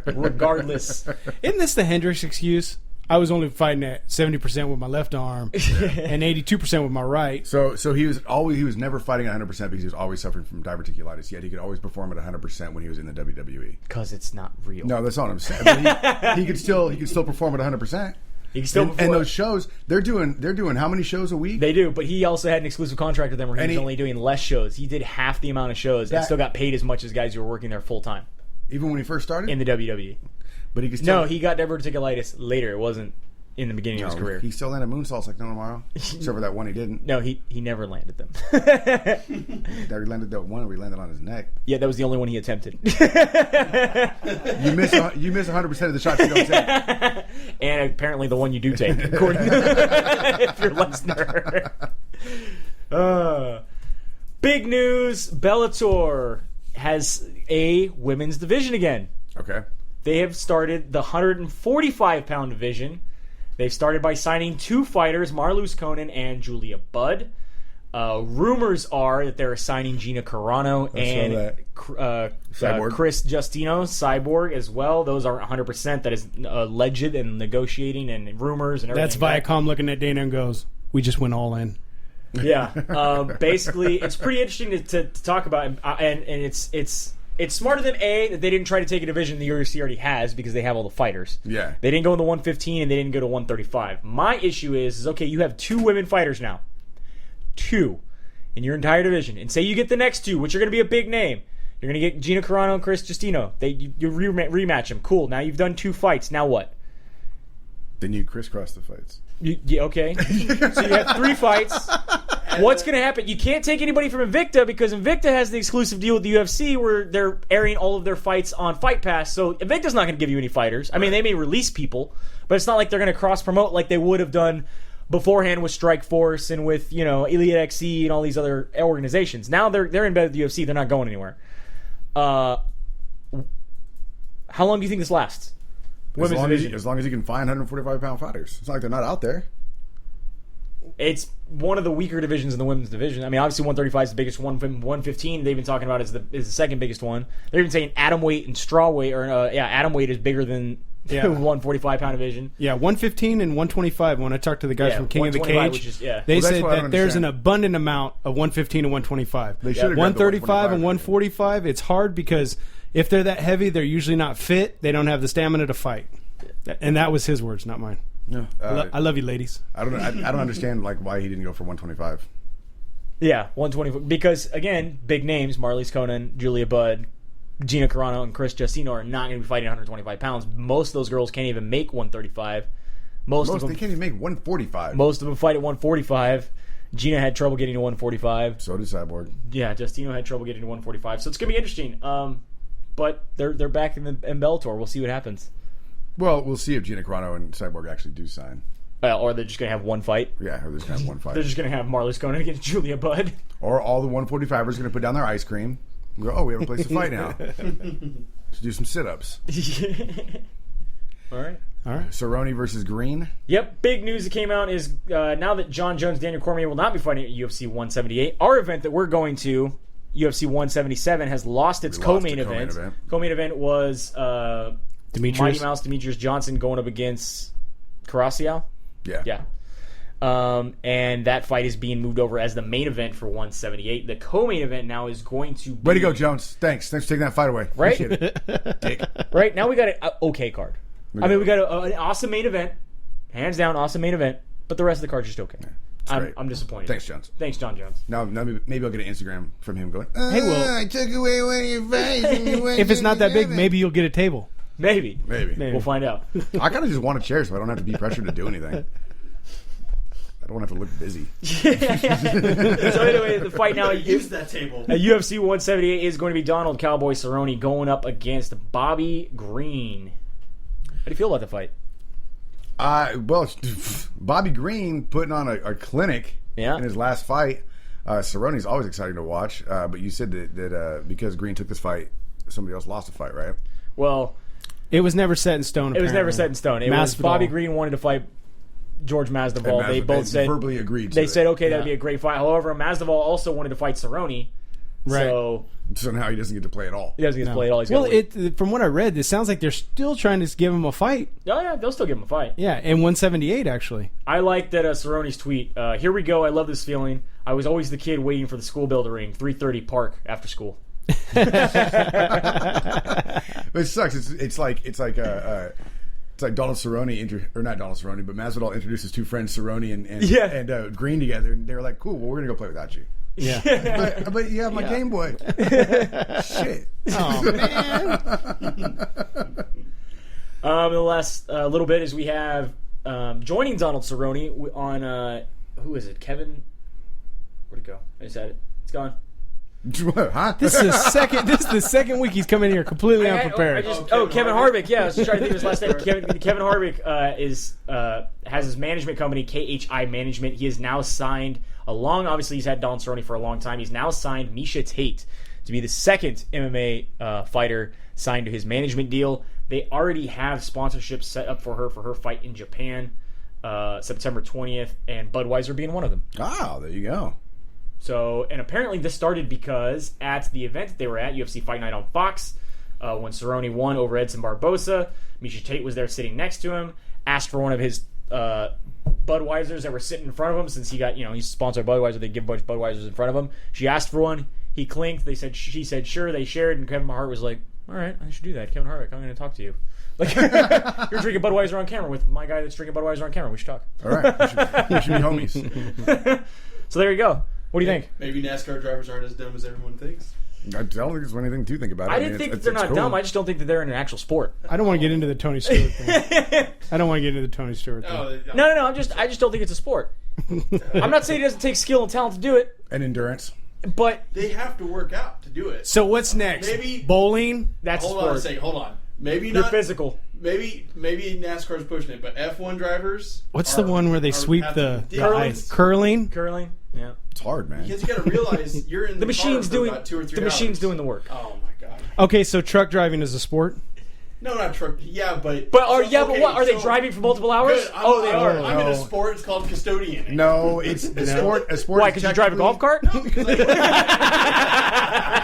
S2: regardless.
S4: Isn't this the Hendricks excuse? I was only fighting at 70% with my left arm and 82% with my right.
S1: So he was never fighting at 100% because he was always suffering from diverticulitis. Yet he could always perform at 100% when he was in the WWE.
S2: Because it's not real.
S1: No, that's not what I'm saying. But he could still perform at 100%.
S2: He can still
S1: and those shows, they're doing how many shows a week?
S2: They do, but he also had an exclusive contract with them where he was
S1: he
S2: only doing less shows. He did half the amount of shows and still got paid as much as guys who were working there full time.
S1: Even when he first started?
S2: In the WWE.
S1: But he could still...
S2: No, he got diverticulitis later. It wasn't in the beginning of his career.
S1: He still landed moonsaults like no tomorrow. Except for that one he didn't.
S2: No, he never landed them.
S1: He landed that one where he landed on his neck.
S2: Yeah, that was the only one he attempted.
S1: You miss 100% of the shots you don't take.
S2: And apparently the one you do take, according if you're Lesnar. Big news, Bellator has a women's division again.
S1: Okay.
S2: They have started the 145-pound division. They've started by signing 2 fighters, Marloes Coenen and Julia Budd. Rumors are that they're signing Gina Carano and Chris Justino, Cyborg, as well. Those aren't 100%. That is alleged and negotiating and rumors and everything.
S4: That's Viacom looking at Dana and goes, we just went all in.
S2: Yeah. Basically, it's pretty interesting to talk about. And it's smarter than that they didn't try to take a division the UFC already has because they have all the fighters.
S1: Yeah.
S2: They didn't go in the 115 and they didn't go to 135. My issue is okay, you have 2 women fighters now. 2 in your entire division. And say you get the next 2, which are going to be a big name. You're going to get Gina Carano and Chris Justino. You rematch them. Cool. Now you've done 2 fights. Now what?
S1: Then you crisscross the fights.
S2: Okay. So you have 3 fights. What's going to happen? You can't take anybody from Invicta because Invicta has the exclusive deal with the UFC where they're airing all of their fights on Fight Pass. So Invicta's not going to give you any fighters. I mean, they may release people, but it's not like they're going to cross-promote like they would have done beforehand with Strikeforce and with, Elite XC and all these other organizations. Now they're in bed with the UFC. They're not going anywhere. How long do you think this lasts?
S1: As long as you can find 145-pound fighters. It's not like they're not out there.
S2: It's one of the weaker divisions in the women's division. I mean, obviously 135 is the biggest one. 115 they've been talking about is the second biggest one. They're even saying atom weight and straw weight, atom weight is bigger than 145-pound division.
S4: Yeah, 115 and 125. When I talked to the guys from King of the Cage, they said that there's an abundant amount of 115 and 125.
S1: They should have
S4: 135 and 145. It's hard because if they're that heavy, they're usually not fit. They don't have the stamina to fight. And that was his words, not mine.
S1: No,
S4: I love you, ladies.
S1: I don't understand why he didn't go for 125.
S2: Yeah, 125 because again, big names: Marloes Coenen, Julia Budd, Gina Carano, and Chris Justino are not going to be fighting 125 pounds. Most of those girls can't even make 135. Most of them
S1: they can't even make 145.
S2: Most of them fight at 145. Gina had trouble getting to 145.
S1: So did Cyborg.
S2: Yeah, Justino had trouble getting to 145. So it's going to be interesting. But they're back in Bellator. We'll see what happens.
S1: Well, we'll see if Gina Carano and Cyborg actually do sign.
S2: Or they're just going to have one fight.
S1: Yeah, or they're just going to have one fight.
S2: They're just going to have Marloes Coenen against Julia Budd.
S1: Or all the 145ers are going to put down their ice cream and go, we have a place to fight now. Let's do some sit-ups.
S2: All right.
S1: Cerrone versus Green.
S2: Yep, big news that came out is now that John Jones, Daniel Cormier will not be fighting at UFC 178, our event that we're going to UFC 177 has lost its
S1: We lost
S2: co-main
S1: the co-main
S2: event.
S1: event.
S2: Co-main event was
S4: Demetrius.
S2: Mighty Mouse Demetrius Johnson going up against Carrasco.
S1: Yeah.
S2: Yeah. And that fight is being moved over as the main event for 178. The co-main event now is going to be...
S1: Way to go, Jones. Thanks for taking that fight away.
S2: Right?
S1: Appreciate it. Dick.
S2: Right, now we got an okay card. We got an awesome main event. Hands down, awesome main event. But the rest of the card's just okay.
S1: great.
S2: I'm disappointed.
S1: Thanks, Jones.
S2: Thanks, John Jones.
S1: Now maybe I'll get an Instagram from him going,
S4: Hey, well-
S1: I took away one of your fights.
S4: If it's not that big, maybe you'll get a table.
S2: Maybe.
S1: Maybe.
S2: We'll find out.
S1: I kind of just want a chair so I don't have to be pressured to do anything. I don't want to have to look busy.
S2: So anyway, the fight now
S3: Use that table.
S2: at UFC 178 is going to be Donald Cowboy Cerrone going up against Bobby Green. How do you feel about the fight?
S1: Well, Bobby Green putting on a clinic
S2: Yeah.
S1: in his last fight. Cerrone's always exciting to watch, but you said that because Green took this fight, somebody else lost the fight, right?
S2: Well,
S4: It was never set in stone.
S2: it was never
S4: apparently.
S2: set in stone. It was
S4: Masvidal.
S2: Bobby Green wanted to fight George Masvidal.
S1: And
S2: They both said
S1: verbally agreed to
S2: they
S1: it.
S2: said okay, that'd
S4: Yeah.
S2: be a great fight. However, Masvidal also wanted to fight Cerrone.
S4: Right.
S2: So
S1: So now he doesn't get to play at all.
S2: he doesn't get to play at all. He's
S4: Well,
S2: gotta wait.
S4: from what I read, it sounds like they're still trying to give him a fight.
S2: Oh yeah, they'll still give him a fight.
S4: Yeah, and 178 actually.
S2: I like that Cerrone's tweet. Here we go. I love this feeling. I was always the kid waiting for the school bell to ring. 3:30 park after school.
S1: But it sucks. It's like Donald Cerrone or not Donald Cerrone, but Masvidal introduced his two friends Cerrone and Green together, and they were like, "Cool, well we're gonna go play without you."
S4: Yeah.
S1: But you have my Game Boy. Shit.
S4: Oh man.
S2: The last little bit is we have joining Donald Cerrone on who is it? Kevin? Where'd it go? I just had it. It's gone.
S1: Huh?
S4: This is the second week he's coming here completely unprepared.
S2: Kevin Harvick. Yeah, I was just trying to think of his last name. Kevin Harvick has his management company, KHI Management. He is now signed along. Obviously, he's had Donald Cerrone for a long time. He's now signed Misha Tate to be the second MMA fighter signed to his management deal. They already have sponsorships set up for her fight in Japan, September 20th, and Budweiser being one of them.
S1: Oh, there you go.
S2: So, and apparently this started because at the event that they were at, UFC Fight Night on Fox, when Cerrone won over Edson Barbosa, Misha Tate was there sitting next to him, asked for one of his Budweisers that were sitting in front of him, since he got, he's sponsored by Budweiser, they give a bunch of Budweisers in front of him. She asked for one, he clinked, she said sure, they shared, and Kevin Hart was like, all right, I should do that. Kevin Harvick, I'm going to talk to you. Like, you're drinking Budweiser on camera with my guy that's drinking Budweiser on camera. We should talk.
S1: All right, we should be homies.
S2: So there you go. What do you think?
S3: Maybe NASCAR drivers aren't as dumb as everyone thinks.
S1: I don't think there's anything to think about.
S2: I didn't think that they're not
S1: cool.
S2: dumb. I just don't think that they're in an actual sport.
S4: I don't want to get into the Tony Stewart thing. I don't want to get into the Tony Stewart thing.
S2: No. I just don't think it's a sport. I'm not saying it doesn't take skill and talent to do it,
S1: And endurance.
S2: but
S3: They have to work out to do it.
S4: So what's next?
S3: Maybe-
S4: Bowling?
S2: that's a
S3: Hold on a
S2: sport.
S3: second. Hold on. Maybe
S2: You're
S3: not
S2: physical.
S3: Maybe NASCAR's pushing it, but F1 drivers.
S4: What's the one where they sweep
S3: have
S4: the
S3: to-
S4: ice? Curling?
S2: Curling. Yeah.
S1: It's hard, man.
S3: Because you got to realize you're in
S2: The machine's
S3: car for
S2: doing
S3: about 2 or 3
S2: the machine's
S3: hours.
S2: doing the work.
S3: Oh my god.
S4: Okay, so truck driving is a sport?
S3: No, not truck. Yeah, but.
S2: But
S3: okay,
S2: what are they
S3: so-
S2: driving for multiple hours?
S3: Good.
S2: They are.
S3: I'm in
S1: No.
S3: a sport. It's called custodian.
S1: No, it's a sport. A sport.
S2: Why?
S1: is
S2: Because you drive a golf cart?
S3: No, because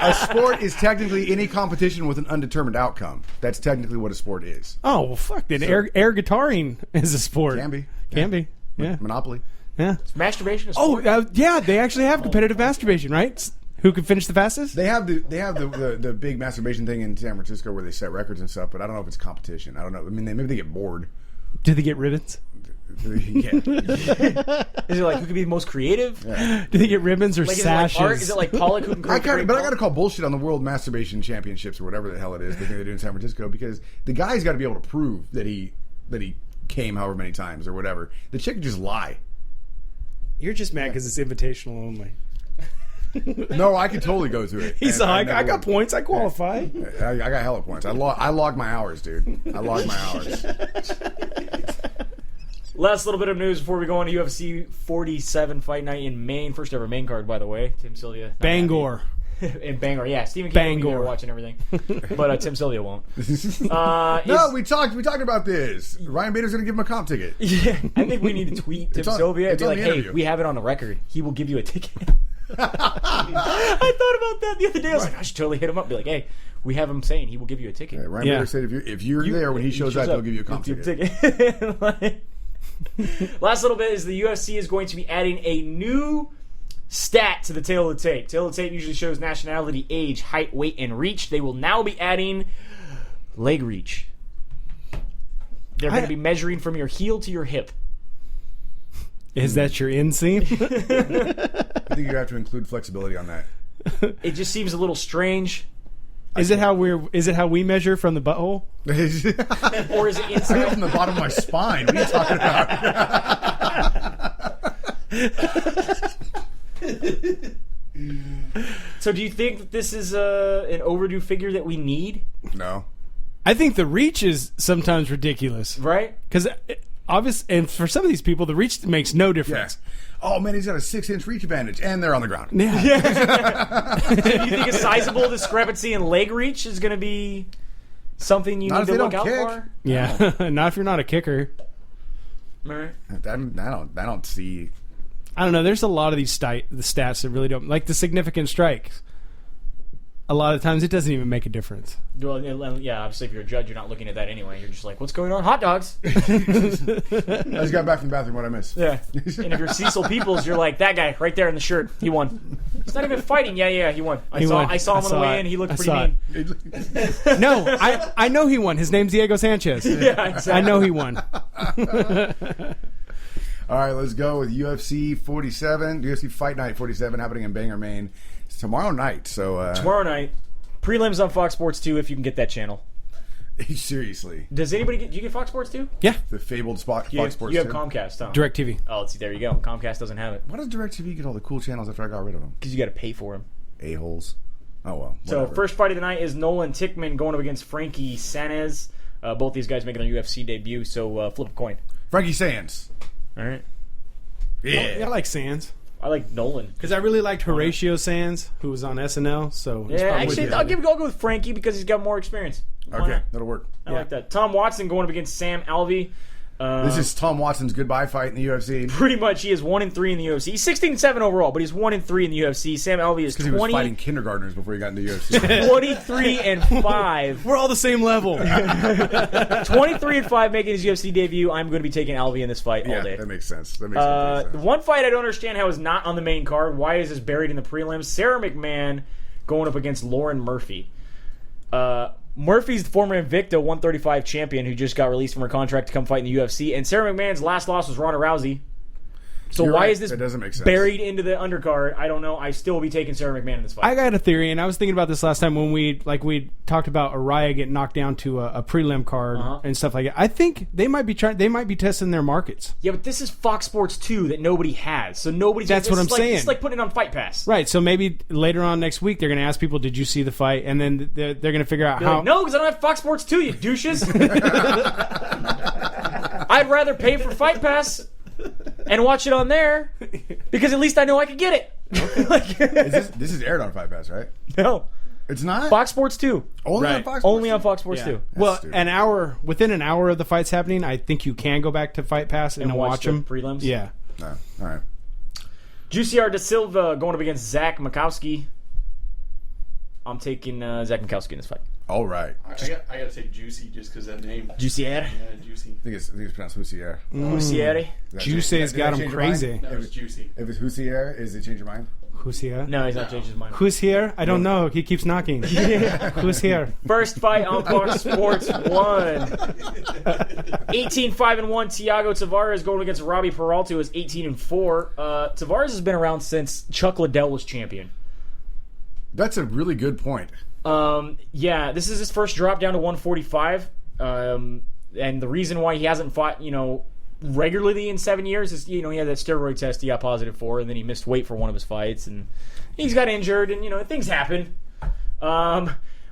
S1: A sport is technically any competition with an undetermined outcome. That's technically what a sport is.
S4: Oh, well, fuck. Then air guitaring is a sport.
S1: Can be.
S4: Can be. Yeah.
S1: Monopoly.
S4: Yeah.
S2: Masturbation is
S4: Oh,
S2: sport.
S4: yeah, they actually have competitive masturbation, right? Who can finish the fastest?
S1: They have the big masturbation thing in San Francisco where they set records and stuff, but I don't know if it's competition. I don't know. I mean, maybe they get bored.
S4: Do they get ribbons?
S1: Yeah.
S2: Is it like who could be the most creative?
S4: Do they get ribbons or
S2: Like, is it like
S4: sashes?
S2: art? Is it like Pollock who can
S1: I
S2: create
S1: got to call bullshit on the World Masturbation Championships or whatever the hell it is they think they do in San Francisco, because the guy's got to be able to prove that he came however many times or whatever. The chick can just lie.
S4: You're just mad because it's invitational only.
S1: No, I could totally go through it.
S4: He's
S1: And
S4: like, I
S1: never
S4: got
S1: would.
S4: points. I qualify.
S1: I got hella points. I log my hours, dude. I log my hours.
S2: Last little bit of news before we go on to UFC 47 Fight Night in Maine. First ever Maine card, by the way. Tim Sylvia. not
S4: Bangor.
S2: happy. In Bangor, yeah. Stephen King will be there
S4: Bangor.
S2: watching everything. But Tim Sylvia won't.
S1: No, we talked about this. Ryan Bader's going to give him a comp ticket.
S2: Yeah, I think we need to tweet Tim
S1: It's on-
S2: Sylvia and
S1: it's
S2: be
S1: on
S2: like,
S1: the
S2: hey,
S1: interview.
S2: we have it on the record. He will give you a ticket. I thought about that the other day. I was like, I should totally hit him up. Be like, hey, we have him saying he will give you a ticket.
S1: Yeah, Ryan Bader said if you're there when he shows up, they'll give you a comp ticket.
S2: Last little bit is the UFC is going to be adding a new stat to the tail of the tape. Tail of the tape usually shows nationality, age, height, weight, and reach. They will now be adding leg reach. They're going to be measuring from your heel to your hip.
S4: Is that your inseam?
S1: I think you have to include flexibility on that.
S2: It just seems a little strange.
S4: Is it how we measure from the butthole?
S2: Or is it
S1: I
S2: inside?
S1: from the bottom of my spine. What are you talking about?
S2: So do you think that this is an overdue figure that we need?
S1: No.
S4: I think the reach is sometimes ridiculous.
S2: Right?
S4: Because obvious, and for some of these people, the reach makes no
S1: Yeah.
S4: difference.
S1: Oh, man, he's got a 6-inch reach advantage, and they're on the ground.
S4: Yeah.
S2: Do you think a sizable discrepancy in leg reach is going to be something you
S1: Not
S2: need
S1: if
S2: to
S1: they
S2: look
S1: don't
S2: out
S1: kick.
S2: for?
S4: Yeah. Not if you're not a kicker.
S2: All right.
S1: I don't see.
S4: I don't know. There's a lot of these the stats that really don't, like the significant strikes. A lot of times it doesn't even make a difference.
S2: Well, yeah, obviously if you're a judge, you're not looking at that anyway. You're just like, what's going on? Hot dogs.
S1: I just got back from the bathroom. What I missed?
S2: Yeah. And if you're Cecil Peoples, you're like, that guy right there in the shirt, he won. He's not even fighting. Yeah, he won. I saw him on the way in. He looked pretty mean.
S4: No, I know he won. His name's Diego Sanchez.
S2: Yeah, exactly.
S4: I know he won.
S1: All right, let's go with UFC 47, UFC Fight Night 47 happening in Bangor, Maine. It's tomorrow night. So
S2: Tomorrow night, prelims on Fox Sports 2 if you can get that channel.
S1: seriously,
S2: Does anybody get? Do you get Fox Sports 2?
S4: Yeah.
S1: the fabled Fox
S2: You
S1: Sports.
S2: have
S1: 2.
S2: Comcast, huh?
S4: DirecTV.
S2: Oh, see, there you go. Comcast doesn't have it
S1: Why does DirecTV get all the cool channels after I got rid of them?
S2: because you got to pay for them.
S1: A-holes. Oh well.
S2: So
S1: whatever.
S2: first fight of the night is Nolan Tickman going up against Frankie Sanez. Both these guys making their UFC debut. So flip a coin.
S1: Frankie Sands.
S2: All right.
S1: Yeah.
S4: I like Sands.
S2: I like Nolan.
S4: Because I really liked Horatio Sands, who was on SNL. So he's
S2: Yeah,
S4: probably
S2: actually,
S4: good.
S2: I'll go with Frankie because he's got more experience. Why
S1: Okay,
S2: not?
S1: that'll work.
S2: I like that. Tom Watson going up against Sam Alvey.
S1: This is Tom Watson's goodbye fight in the UFC.
S2: Pretty much, he is 1-3 in the UFC. He's 16-7 overall, but he's 1-3 in the UFC. Sam Alvey is
S1: Because he was
S2: 20,
S1: fighting kindergartners before he got into UFC.
S2: 23-5.
S4: We're all the same level.
S2: 23-5 making his UFC debut. I'm going to be taking Alvey in this fight all
S1: Yeah,
S2: day.
S1: that makes sense. That makes complete
S2: The
S1: sense.
S2: one fight I don't understand how is not on the main card. Why is this buried in the prelims? Sarah McMahon going up against Lauren Murphy. Murphy's the former Invicta 135 champion who just got released from her contract to come fight in the UFC. And Sarah McMahon's last loss was Ronda Rousey. So
S1: You're
S2: why
S1: right.
S2: is this
S1: That doesn't make sense.
S2: buried into the undercard? I don't know. I still will be taking Sarah McMahon in this fight.
S4: I got a theory, and I was thinking about this last time when we talked about Araya getting knocked down to a prelim card and stuff like that. I think they might be testing their markets.
S2: Yeah, but this is Fox Sports 2 that nobody has. So nobody's...
S4: That's what I'm saying.
S2: It's like putting it on Fight Pass.
S4: Right, so maybe later on next week they're going to ask people, did you see the fight? And then they're going to figure out
S2: Be
S4: how...
S2: like, no, because I don't have Fox Sports 2, you douches. I'd rather pay for Fight Pass and watch it on there because at least I know I could get it.
S1: This is aired on Fight Pass, right?
S2: No.
S1: It's not?
S2: Fox Sports 2.
S1: Only on
S4: Right.
S1: Fox Sports?
S2: Only on Fox Sports 2.
S4: Well,
S1: stupid.
S4: within an hour of the fight's happening, I think you can go back to Fight Pass and watch
S2: the
S4: them.
S2: prelims.
S4: Yeah.
S1: No. All right.
S2: Juicier Da Silva going up against Zach Mikowski. I'm taking Zach Mikowski in this fight.
S1: All right.
S3: I got to take Juicy just because that name.
S2: Juicier.
S3: Yeah, Juicy.
S1: I think it's pronounced Hussier.
S2: Juicier.
S4: Juice's got him crazy.
S3: No, it's Juicy.
S1: If it's Hussier, is it change your mind?
S4: Who's here?
S2: No, he's not changed his mind.
S4: Who's here? I don't know. He keeps knocking. Who's here?
S2: First fight on Fox Sports 1. 18-5-1, Thiago Tavares going against Robbie Peralta, who is 18-4. Tavares has been around since Chuck Liddell was champion.
S1: That's a really good point.
S2: Yeah, this is his first drop down to 145. And the reason why he hasn't fought, regularly in 7 years is, he had that steroid test he got positive for, and then he missed weight for one of his fights, and he's got injured, and, things happen.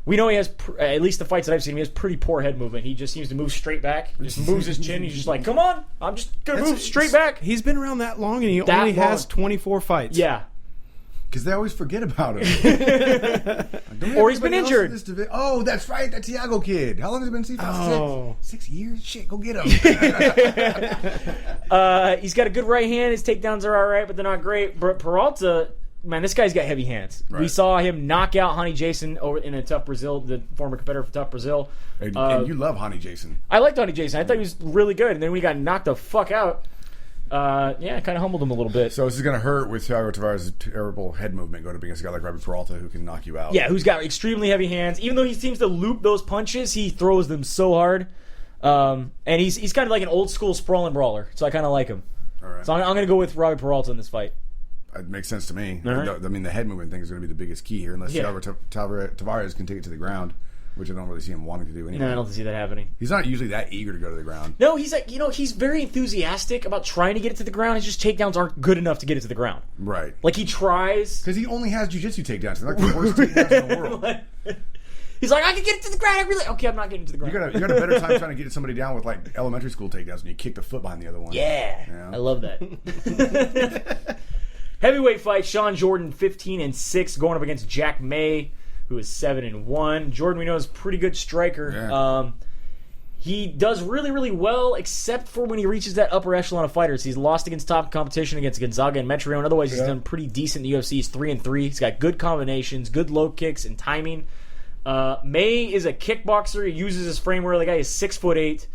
S2: We know he has, at least the fights that I've seen, he has pretty poor head movement. He just seems to move straight back. He just moves his chin. He's just like, come on, I'm just going to move straight back.
S4: He's been around that long, and he
S2: That
S4: only has
S2: long.
S4: 24 fights.
S2: Yeah.
S1: Because they always forget about him.
S2: Or he's been injured.
S1: Oh, that's right. That Thiago kid. How long has it been since?
S4: Oh.
S1: 6 years? Shit, go get him.
S2: He's got a good right hand. His takedowns are all right, but they're not great. But Peralta, man, this guy's got heavy hands.
S1: Right.
S2: We saw him knock out Honey Jason over in a Tough Brazil, the former competitor for Tough Brazil.
S1: And you love Honey Jason.
S2: I liked Honey Jason. I thought he was really good. And then when he got knocked the fuck out, it kind of humbled him a little bit.
S1: So this is going to hurt with Thiago Tavares' terrible head movement going up against a guy like Robbie Peralta who can knock you out.
S2: Yeah, who's got extremely heavy hands. Even though he seems to loop those punches, he throws them so hard. And he's kind of like an old school sprawling brawler. So I kind of like him.
S1: All right.
S2: So I'm going to go with Robbie Peralta in this fight.
S1: It makes sense to me.
S2: All right.
S1: I mean, the head movement thing is going to be the biggest key here, unless Thiago Tavares can take it to the ground, which I don't really see him wanting to do anyway.
S2: No, I don't see that happening.
S1: He's not usually that eager to go to the ground.
S2: No, he's like, he's very enthusiastic about trying to get it to the ground. His just takedowns aren't good enough to get it to the ground.
S1: Right.
S2: Like, he tries.
S1: Because he only has jiu-jitsu takedowns. They're like the worst takedowns in the world.
S2: He's like, I can get it to the ground. Okay, I'm not getting it to the ground.
S1: You got a better time trying to get somebody down with like elementary school takedowns when you kick the foot behind the other one.
S2: Yeah. I love that. Heavyweight fight, Sean Jordan 15-6 going up against Jack May, who is 7-1. Jordan, we know, is a pretty good striker.
S1: Yeah.
S2: He does really, really well, except for when he reaches that upper echelon of fighters. He's lost against top competition against Gonzaga and Metrione. Otherwise, he's done pretty decent in the UFC. He's 3-3. He's got good combinations, good low kicks, and timing. May is a kickboxer. He uses his frame where the guy is 6'8".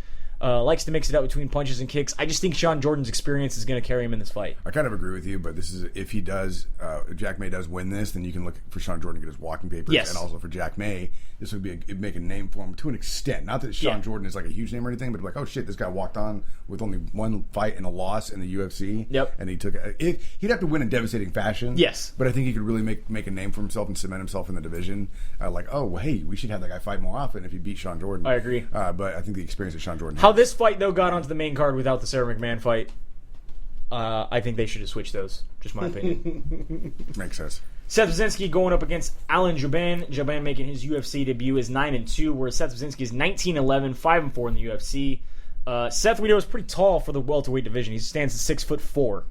S2: Likes to mix it up between punches and kicks. I just think Sean Jordan's experience is going to carry him in this fight.
S1: I kind of agree with you, but this is if he does, Jack May does win this, then you can look for Sean Jordan to get his walking papers,
S2: Yes.
S1: and also for Jack May, this would be it'd make a name for him to an extent. Not that Sean Jordan is like a huge name or anything, but like, oh shit, this guy walked on with only one fight and a loss in the UFC.
S2: Yep.
S1: And he took it. He'd have to win in devastating fashion.
S2: Yes.
S1: But I think he could really make a name for himself and cement himself in the division. Like, oh, well, hey, we should have that guy fight more often if he beat Sean Jordan.
S2: I agree.
S1: But I think the experience that Sean Jordan
S2: How
S1: has.
S2: this fight, though, got onto the main card without the Sarah McMahon fight, I think they should have switched those. Just my opinion.
S1: Makes sense.
S2: Seth Brzezinski going up against Alan Jouban. Jouban making his UFC debut is 9-2, whereas Seth Brzezinski is 19-11, 5-4 in the UFC. Seth, we know, is pretty tall for the welterweight division. He stands at 6'4".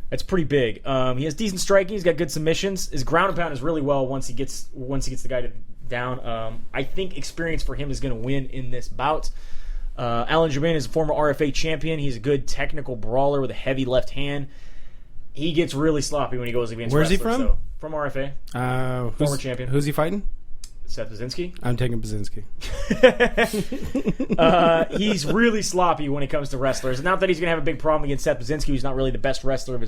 S2: That's pretty big. He has decent striking. He's got good submissions. His ground and pound is really well once he gets the guy down. I think experience for him is going to win in this bout. Alan Jouban is a former RFA champion. He's a good technical brawler with a heavy left hand. He gets really sloppy when he goes against
S4: Where's he
S2: wrestlers,
S4: from?
S2: though. From RFA. Former champion.
S4: Who's he fighting?
S2: Seth Brzezinski.
S4: I'm taking Brzezinski.
S2: He's really sloppy when it comes to wrestlers. Not that he's going to have a big problem against Seth Brzezinski, who's not really the best wrestler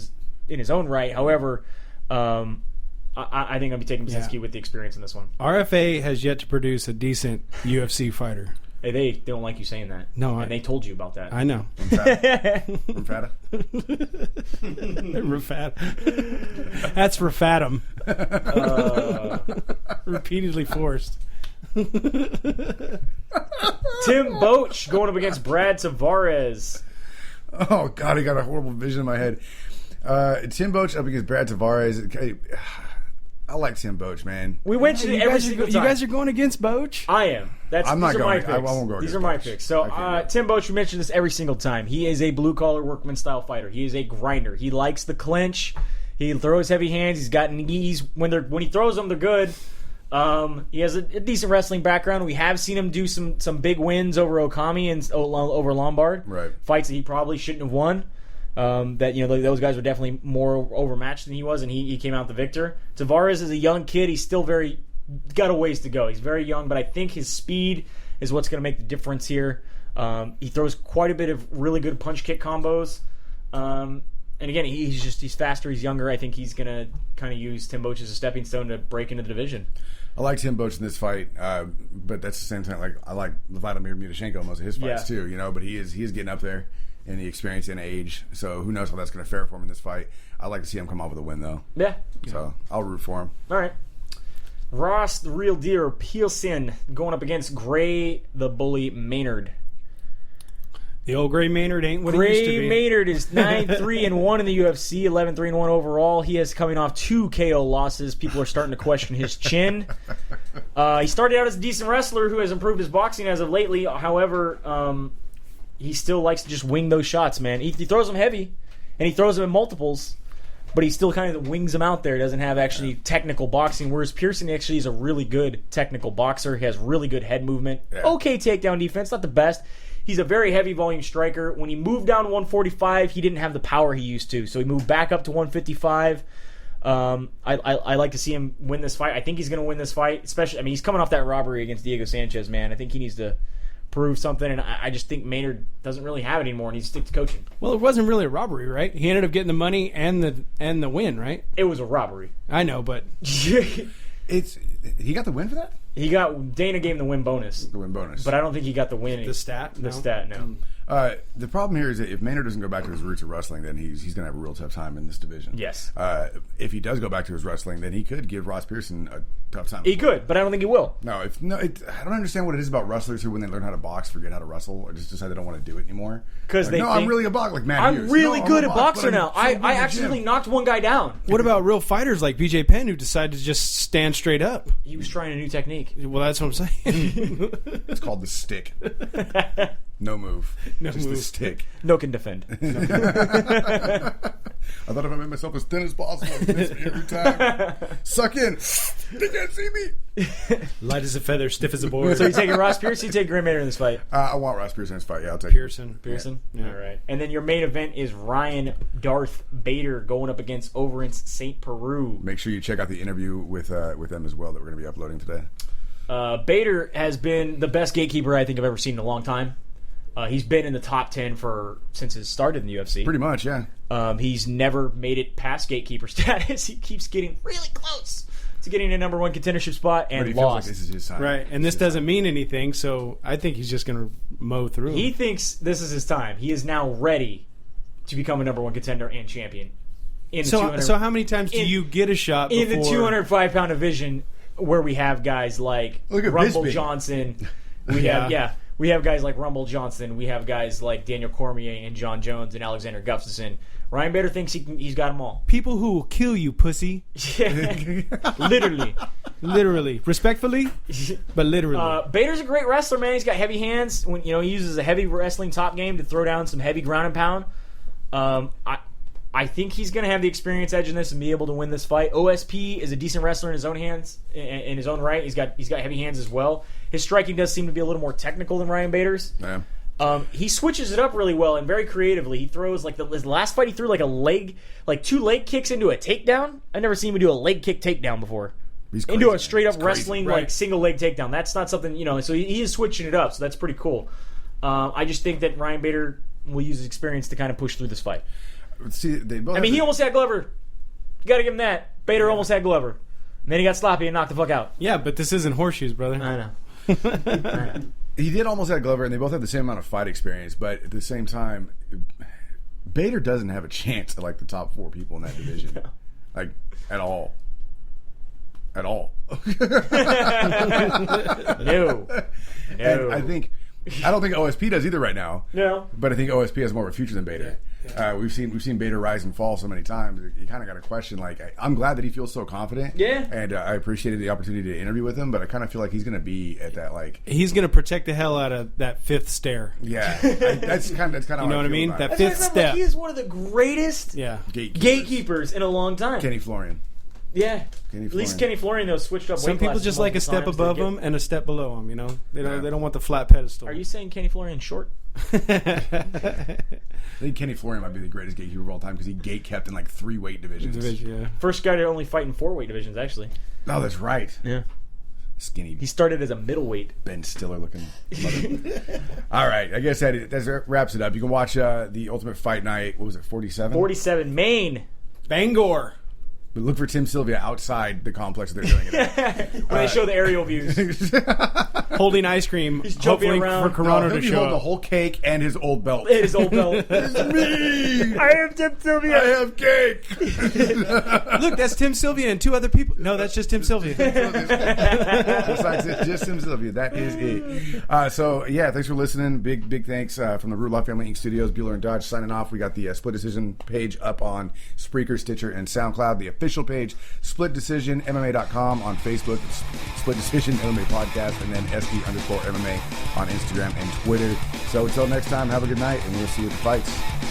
S2: in his own right. However, I think I'll be taking Brzezinski with the experience in this one.
S4: RFA has yet to produce a decent UFC fighter.
S2: Hey, they don't like you saying that.
S4: No,
S2: and they told you about that.
S4: I know.
S1: Rafata?
S4: Rafata. That's Rafatum. Repeatedly forced.
S2: Tim Boach going up against Brad Tavares.
S1: Oh, God, I got a horrible vision in my head. Tim Boach up against Brad Tavares. I like Tim Boach, man.
S2: We mentioned it every single time.
S4: You guys are going against Boach?
S2: I am.
S1: I'm not
S2: these are
S1: going.
S2: my picks.
S1: I won't go
S2: These
S1: against
S2: are my
S1: Boach.
S2: picks. So, Tim Boach, we mention this every single time. He is a blue-collar workman-style fighter. He is a grinder. He likes the clinch. He throws heavy hands. He's got knees. When he throws them, they're good. He has a decent wrestling background. We have seen him do some big wins over Okami and over Lombard.
S1: Right.
S2: Fights that he probably shouldn't have won. Those guys were definitely more overmatched than he was, and he came out the victor. Tavares is a young kid. He's still got a ways to go. He's very young, but I think his speed is what's going to make the difference here. He throws quite a bit of really good punch-kick combos. And again, he's faster, he's younger. I think he's going to kind of use Tim Boach as a stepping stone to break into the division.
S1: I like Tim Boach in this fight, but that's the same time. Like I like Vladimir Mutashenko in most of his fights too, But he is getting up there in the experience and age, so who knows how that's going to fare for him in this fight. I'd like to see him come off with a win though.
S2: Yeah.
S1: So I'll root for him.
S2: All right. Ross the Real Deer Peelson going up against Gray the Bully Maynard.
S4: The old Gray Maynard ain't what he used to
S2: Gray
S4: be.
S2: Maynard is 9-3-1 in the UFC, 11-3-1 overall. He is coming off 2 KO losses. People are starting to question his chin. He started out as a decent wrestler who has improved his boxing as of lately. However, he still likes to just wing those shots, man. He throws them heavy, and he throws them in multiples, but he still kind of wings them out there. He doesn't have actually technical boxing, whereas Pearson actually is a really good technical boxer. He has really good head movement.
S1: Yeah.
S2: Okay takedown defense, not the best. He's a very heavy volume striker. When he moved down to 145, he didn't have the power he used to, so he moved back up to 155. I like to see him win this fight. I think he's going to win this fight, especially. I mean, he's coming off that robbery against Diego Sanchez, man. I think he needs to prove something, and I just think Maynard doesn't really have it anymore, and he needs to stick to coaching.
S4: Well, it wasn't really a robbery, right? He ended up getting the money and the win, right?
S2: It was a robbery.
S4: I know, but
S1: He got the win for that?
S2: Dana gave him the win bonus.
S1: The win bonus.
S2: But I don't think he got the win.
S4: the stat,
S2: The stat, no.
S1: The problem here is that if Maynard doesn't go back to his roots of wrestling, then he's going to have a real tough time in this division.
S2: Yes.
S1: If he does go back to his wrestling, then he could give Ross Pearson a tough time.
S2: He could, but I don't think he will.
S1: I don't understand what it is about wrestlers who, when they learn how to box, forget how to wrestle, or just decide they don't want to do it anymore.
S2: Because
S1: I'm really a boxer, like Matt
S2: I'm
S1: Hughes.
S2: really good
S1: I'm
S2: at
S1: a
S2: boxer
S1: but
S2: now.
S1: I'm so good
S2: I
S1: at
S2: accidentally
S1: gym.
S2: knocked one guy down.
S4: what about real fighters like BJ Penn who decided to just stand straight up?
S2: He was trying a new technique.
S4: Well, that's what I'm saying.
S1: It's called the stick. No move.
S4: No
S1: Just the
S4: move.
S1: stick.
S2: No can defend.
S1: I thought if I made myself as thin as possible, I'd miss me every time. Suck in. They can't see me.
S4: Light as a feather, stiff as a board.
S2: So you taking Ross Pearson? You take Graham Maynard in this fight?
S1: I want Ross Pearson in this fight. Yeah, I'll take
S4: Pearson.
S2: Pearson?
S4: Yeah.
S2: All right. And then your main event is Ryan Darth Bader going up against Overence St. Peru.
S1: Make sure you check out the interview with them as well that we're going to be uploading today.
S2: Bader has been the best gatekeeper I think I've ever seen in a long time. He's been in the top 10 since his started in the UFC.
S1: Pretty much, yeah.
S2: He's never made it past gatekeeper status. He keeps getting really close to getting a number one contendership spot and
S1: But he feels like
S2: lost.
S1: this is his time.
S4: Right, and this doesn't mean anything, so I think he's just going to mow through.
S2: He thinks this is his time. He is now ready to become a number one contender and champion. In the 200
S4: So how many times do you get a shot
S2: in
S4: before...
S2: the 205-pound division where we have guys like
S1: Look at
S2: Rumble
S1: Bisping.
S2: Johnson. We have guys like Rumble Johnson. We have guys like Daniel Cormier and John Jones and Alexander Gustafsson. Ryan Bader thinks he's got them all.
S4: People who will kill you, pussy.
S2: Literally.
S4: Literally. Respectfully, but literally.
S2: Bader's a great wrestler, man. He's got heavy hands. When he uses a heavy wrestling top game to throw down some heavy ground and pound. I think he's going to have the experience edge in this and be able to win this fight. OSP is a decent wrestler in his own hands, in his own right. He's got heavy hands as well. His striking does seem to be a little more technical than Ryan Bader's.
S1: Yeah.
S2: He switches it up really well and very creatively. He throws his last fight. He threw two leg kicks into a takedown. I've never seen him do a leg kick takedown before.
S1: He's crazy.
S2: Into a straight up
S1: It's crazy.
S2: wrestling
S4: Right.
S2: single leg takedown. That's not something So he is switching it up. So that's pretty cool. I just think that Ryan Bader will use his experience to kind of push through this fight.
S1: See, they both
S2: He almost had Glover. You got to give him that. Bader almost had Glover. And then he got sloppy and knocked the fuck out.
S4: yeah, but this isn't horseshoes, brother.
S2: I know.
S1: He did almost have Glover, and they both have the same amount of fight experience. But at the same time, Bader doesn't have a chance at like the top 4 people in that division, like at all. At all.
S2: No.
S1: And I don't think OSP does either right now.
S2: No.
S1: But I think OSP has more of a future than Bader. We've seen Bader rise and fall so many times. You kind of got to question. Like, I'm glad that he feels so confident.
S2: Yeah.
S1: And I appreciated the opportunity to interview with him, but I kind of feel like he's going to be at that like.
S4: He's going to protect the hell out of that fifth stair.
S1: Yeah, that's kind of.
S4: You know what I mean? That
S2: That's
S4: fifth
S2: why I
S4: step.
S2: He is one of the greatest
S4: Yeah.
S2: gatekeepers in a long time.
S1: Kenny Florian.
S2: Yeah.
S1: Kenny
S2: At least
S1: Florian.
S2: Kenny Florian, though, switched up
S4: Some
S2: weight
S4: people
S2: classes
S4: just like a
S2: multiple
S4: step
S2: times to
S4: above
S2: get-
S4: them and a step below them, you know? They don't want the flat pedestal.
S2: Are you saying Kenny Florian short?
S1: I think Kenny Florian might be the greatest gatekeeper of all time because he gate kept in like 3 weight divisions.
S4: Yeah.
S2: First guy to only fight in 4 weight divisions, actually.
S1: Oh, that's right.
S2: Yeah.
S1: Skinny
S2: He started as a middleweight.
S1: Ben Stiller looking mother. All right, I guess that wraps it up. You can watch the Ultimate Fight Night. What was it, 47?
S2: 47 Maine.
S4: Bangor.
S1: But look for Tim Sylvia outside the complex that they're doing it at.
S2: When they show the aerial views.
S4: Holding ice cream.
S2: He's jumping
S4: hopefully
S2: around.
S4: for Corona
S1: He'll
S4: to
S1: be
S4: show
S1: holding the
S4: up.
S1: whole cake and his old belt.
S2: His old belt.
S1: It's me!
S2: I am Tim
S1: I
S2: Sylvia.
S1: have cake!
S4: Look, that's Tim Sylvia and 2 other people. No, that's just Tim Sylvia.
S1: Besides it, just Tim Sylvia. That is it. So, yeah, thanks for listening. Big thanks from the Rudolph Family Inc. Studios. Bueller and Dodge signing off. We got the Split Decision page up on Spreaker, Stitcher, and SoundCloud. The official page, Split Decision, MMA.com on Facebook, Split Decision MMA Podcast, and then SD_MMA on Instagram and Twitter. So until next time, have a good night, and we'll see you at the fights.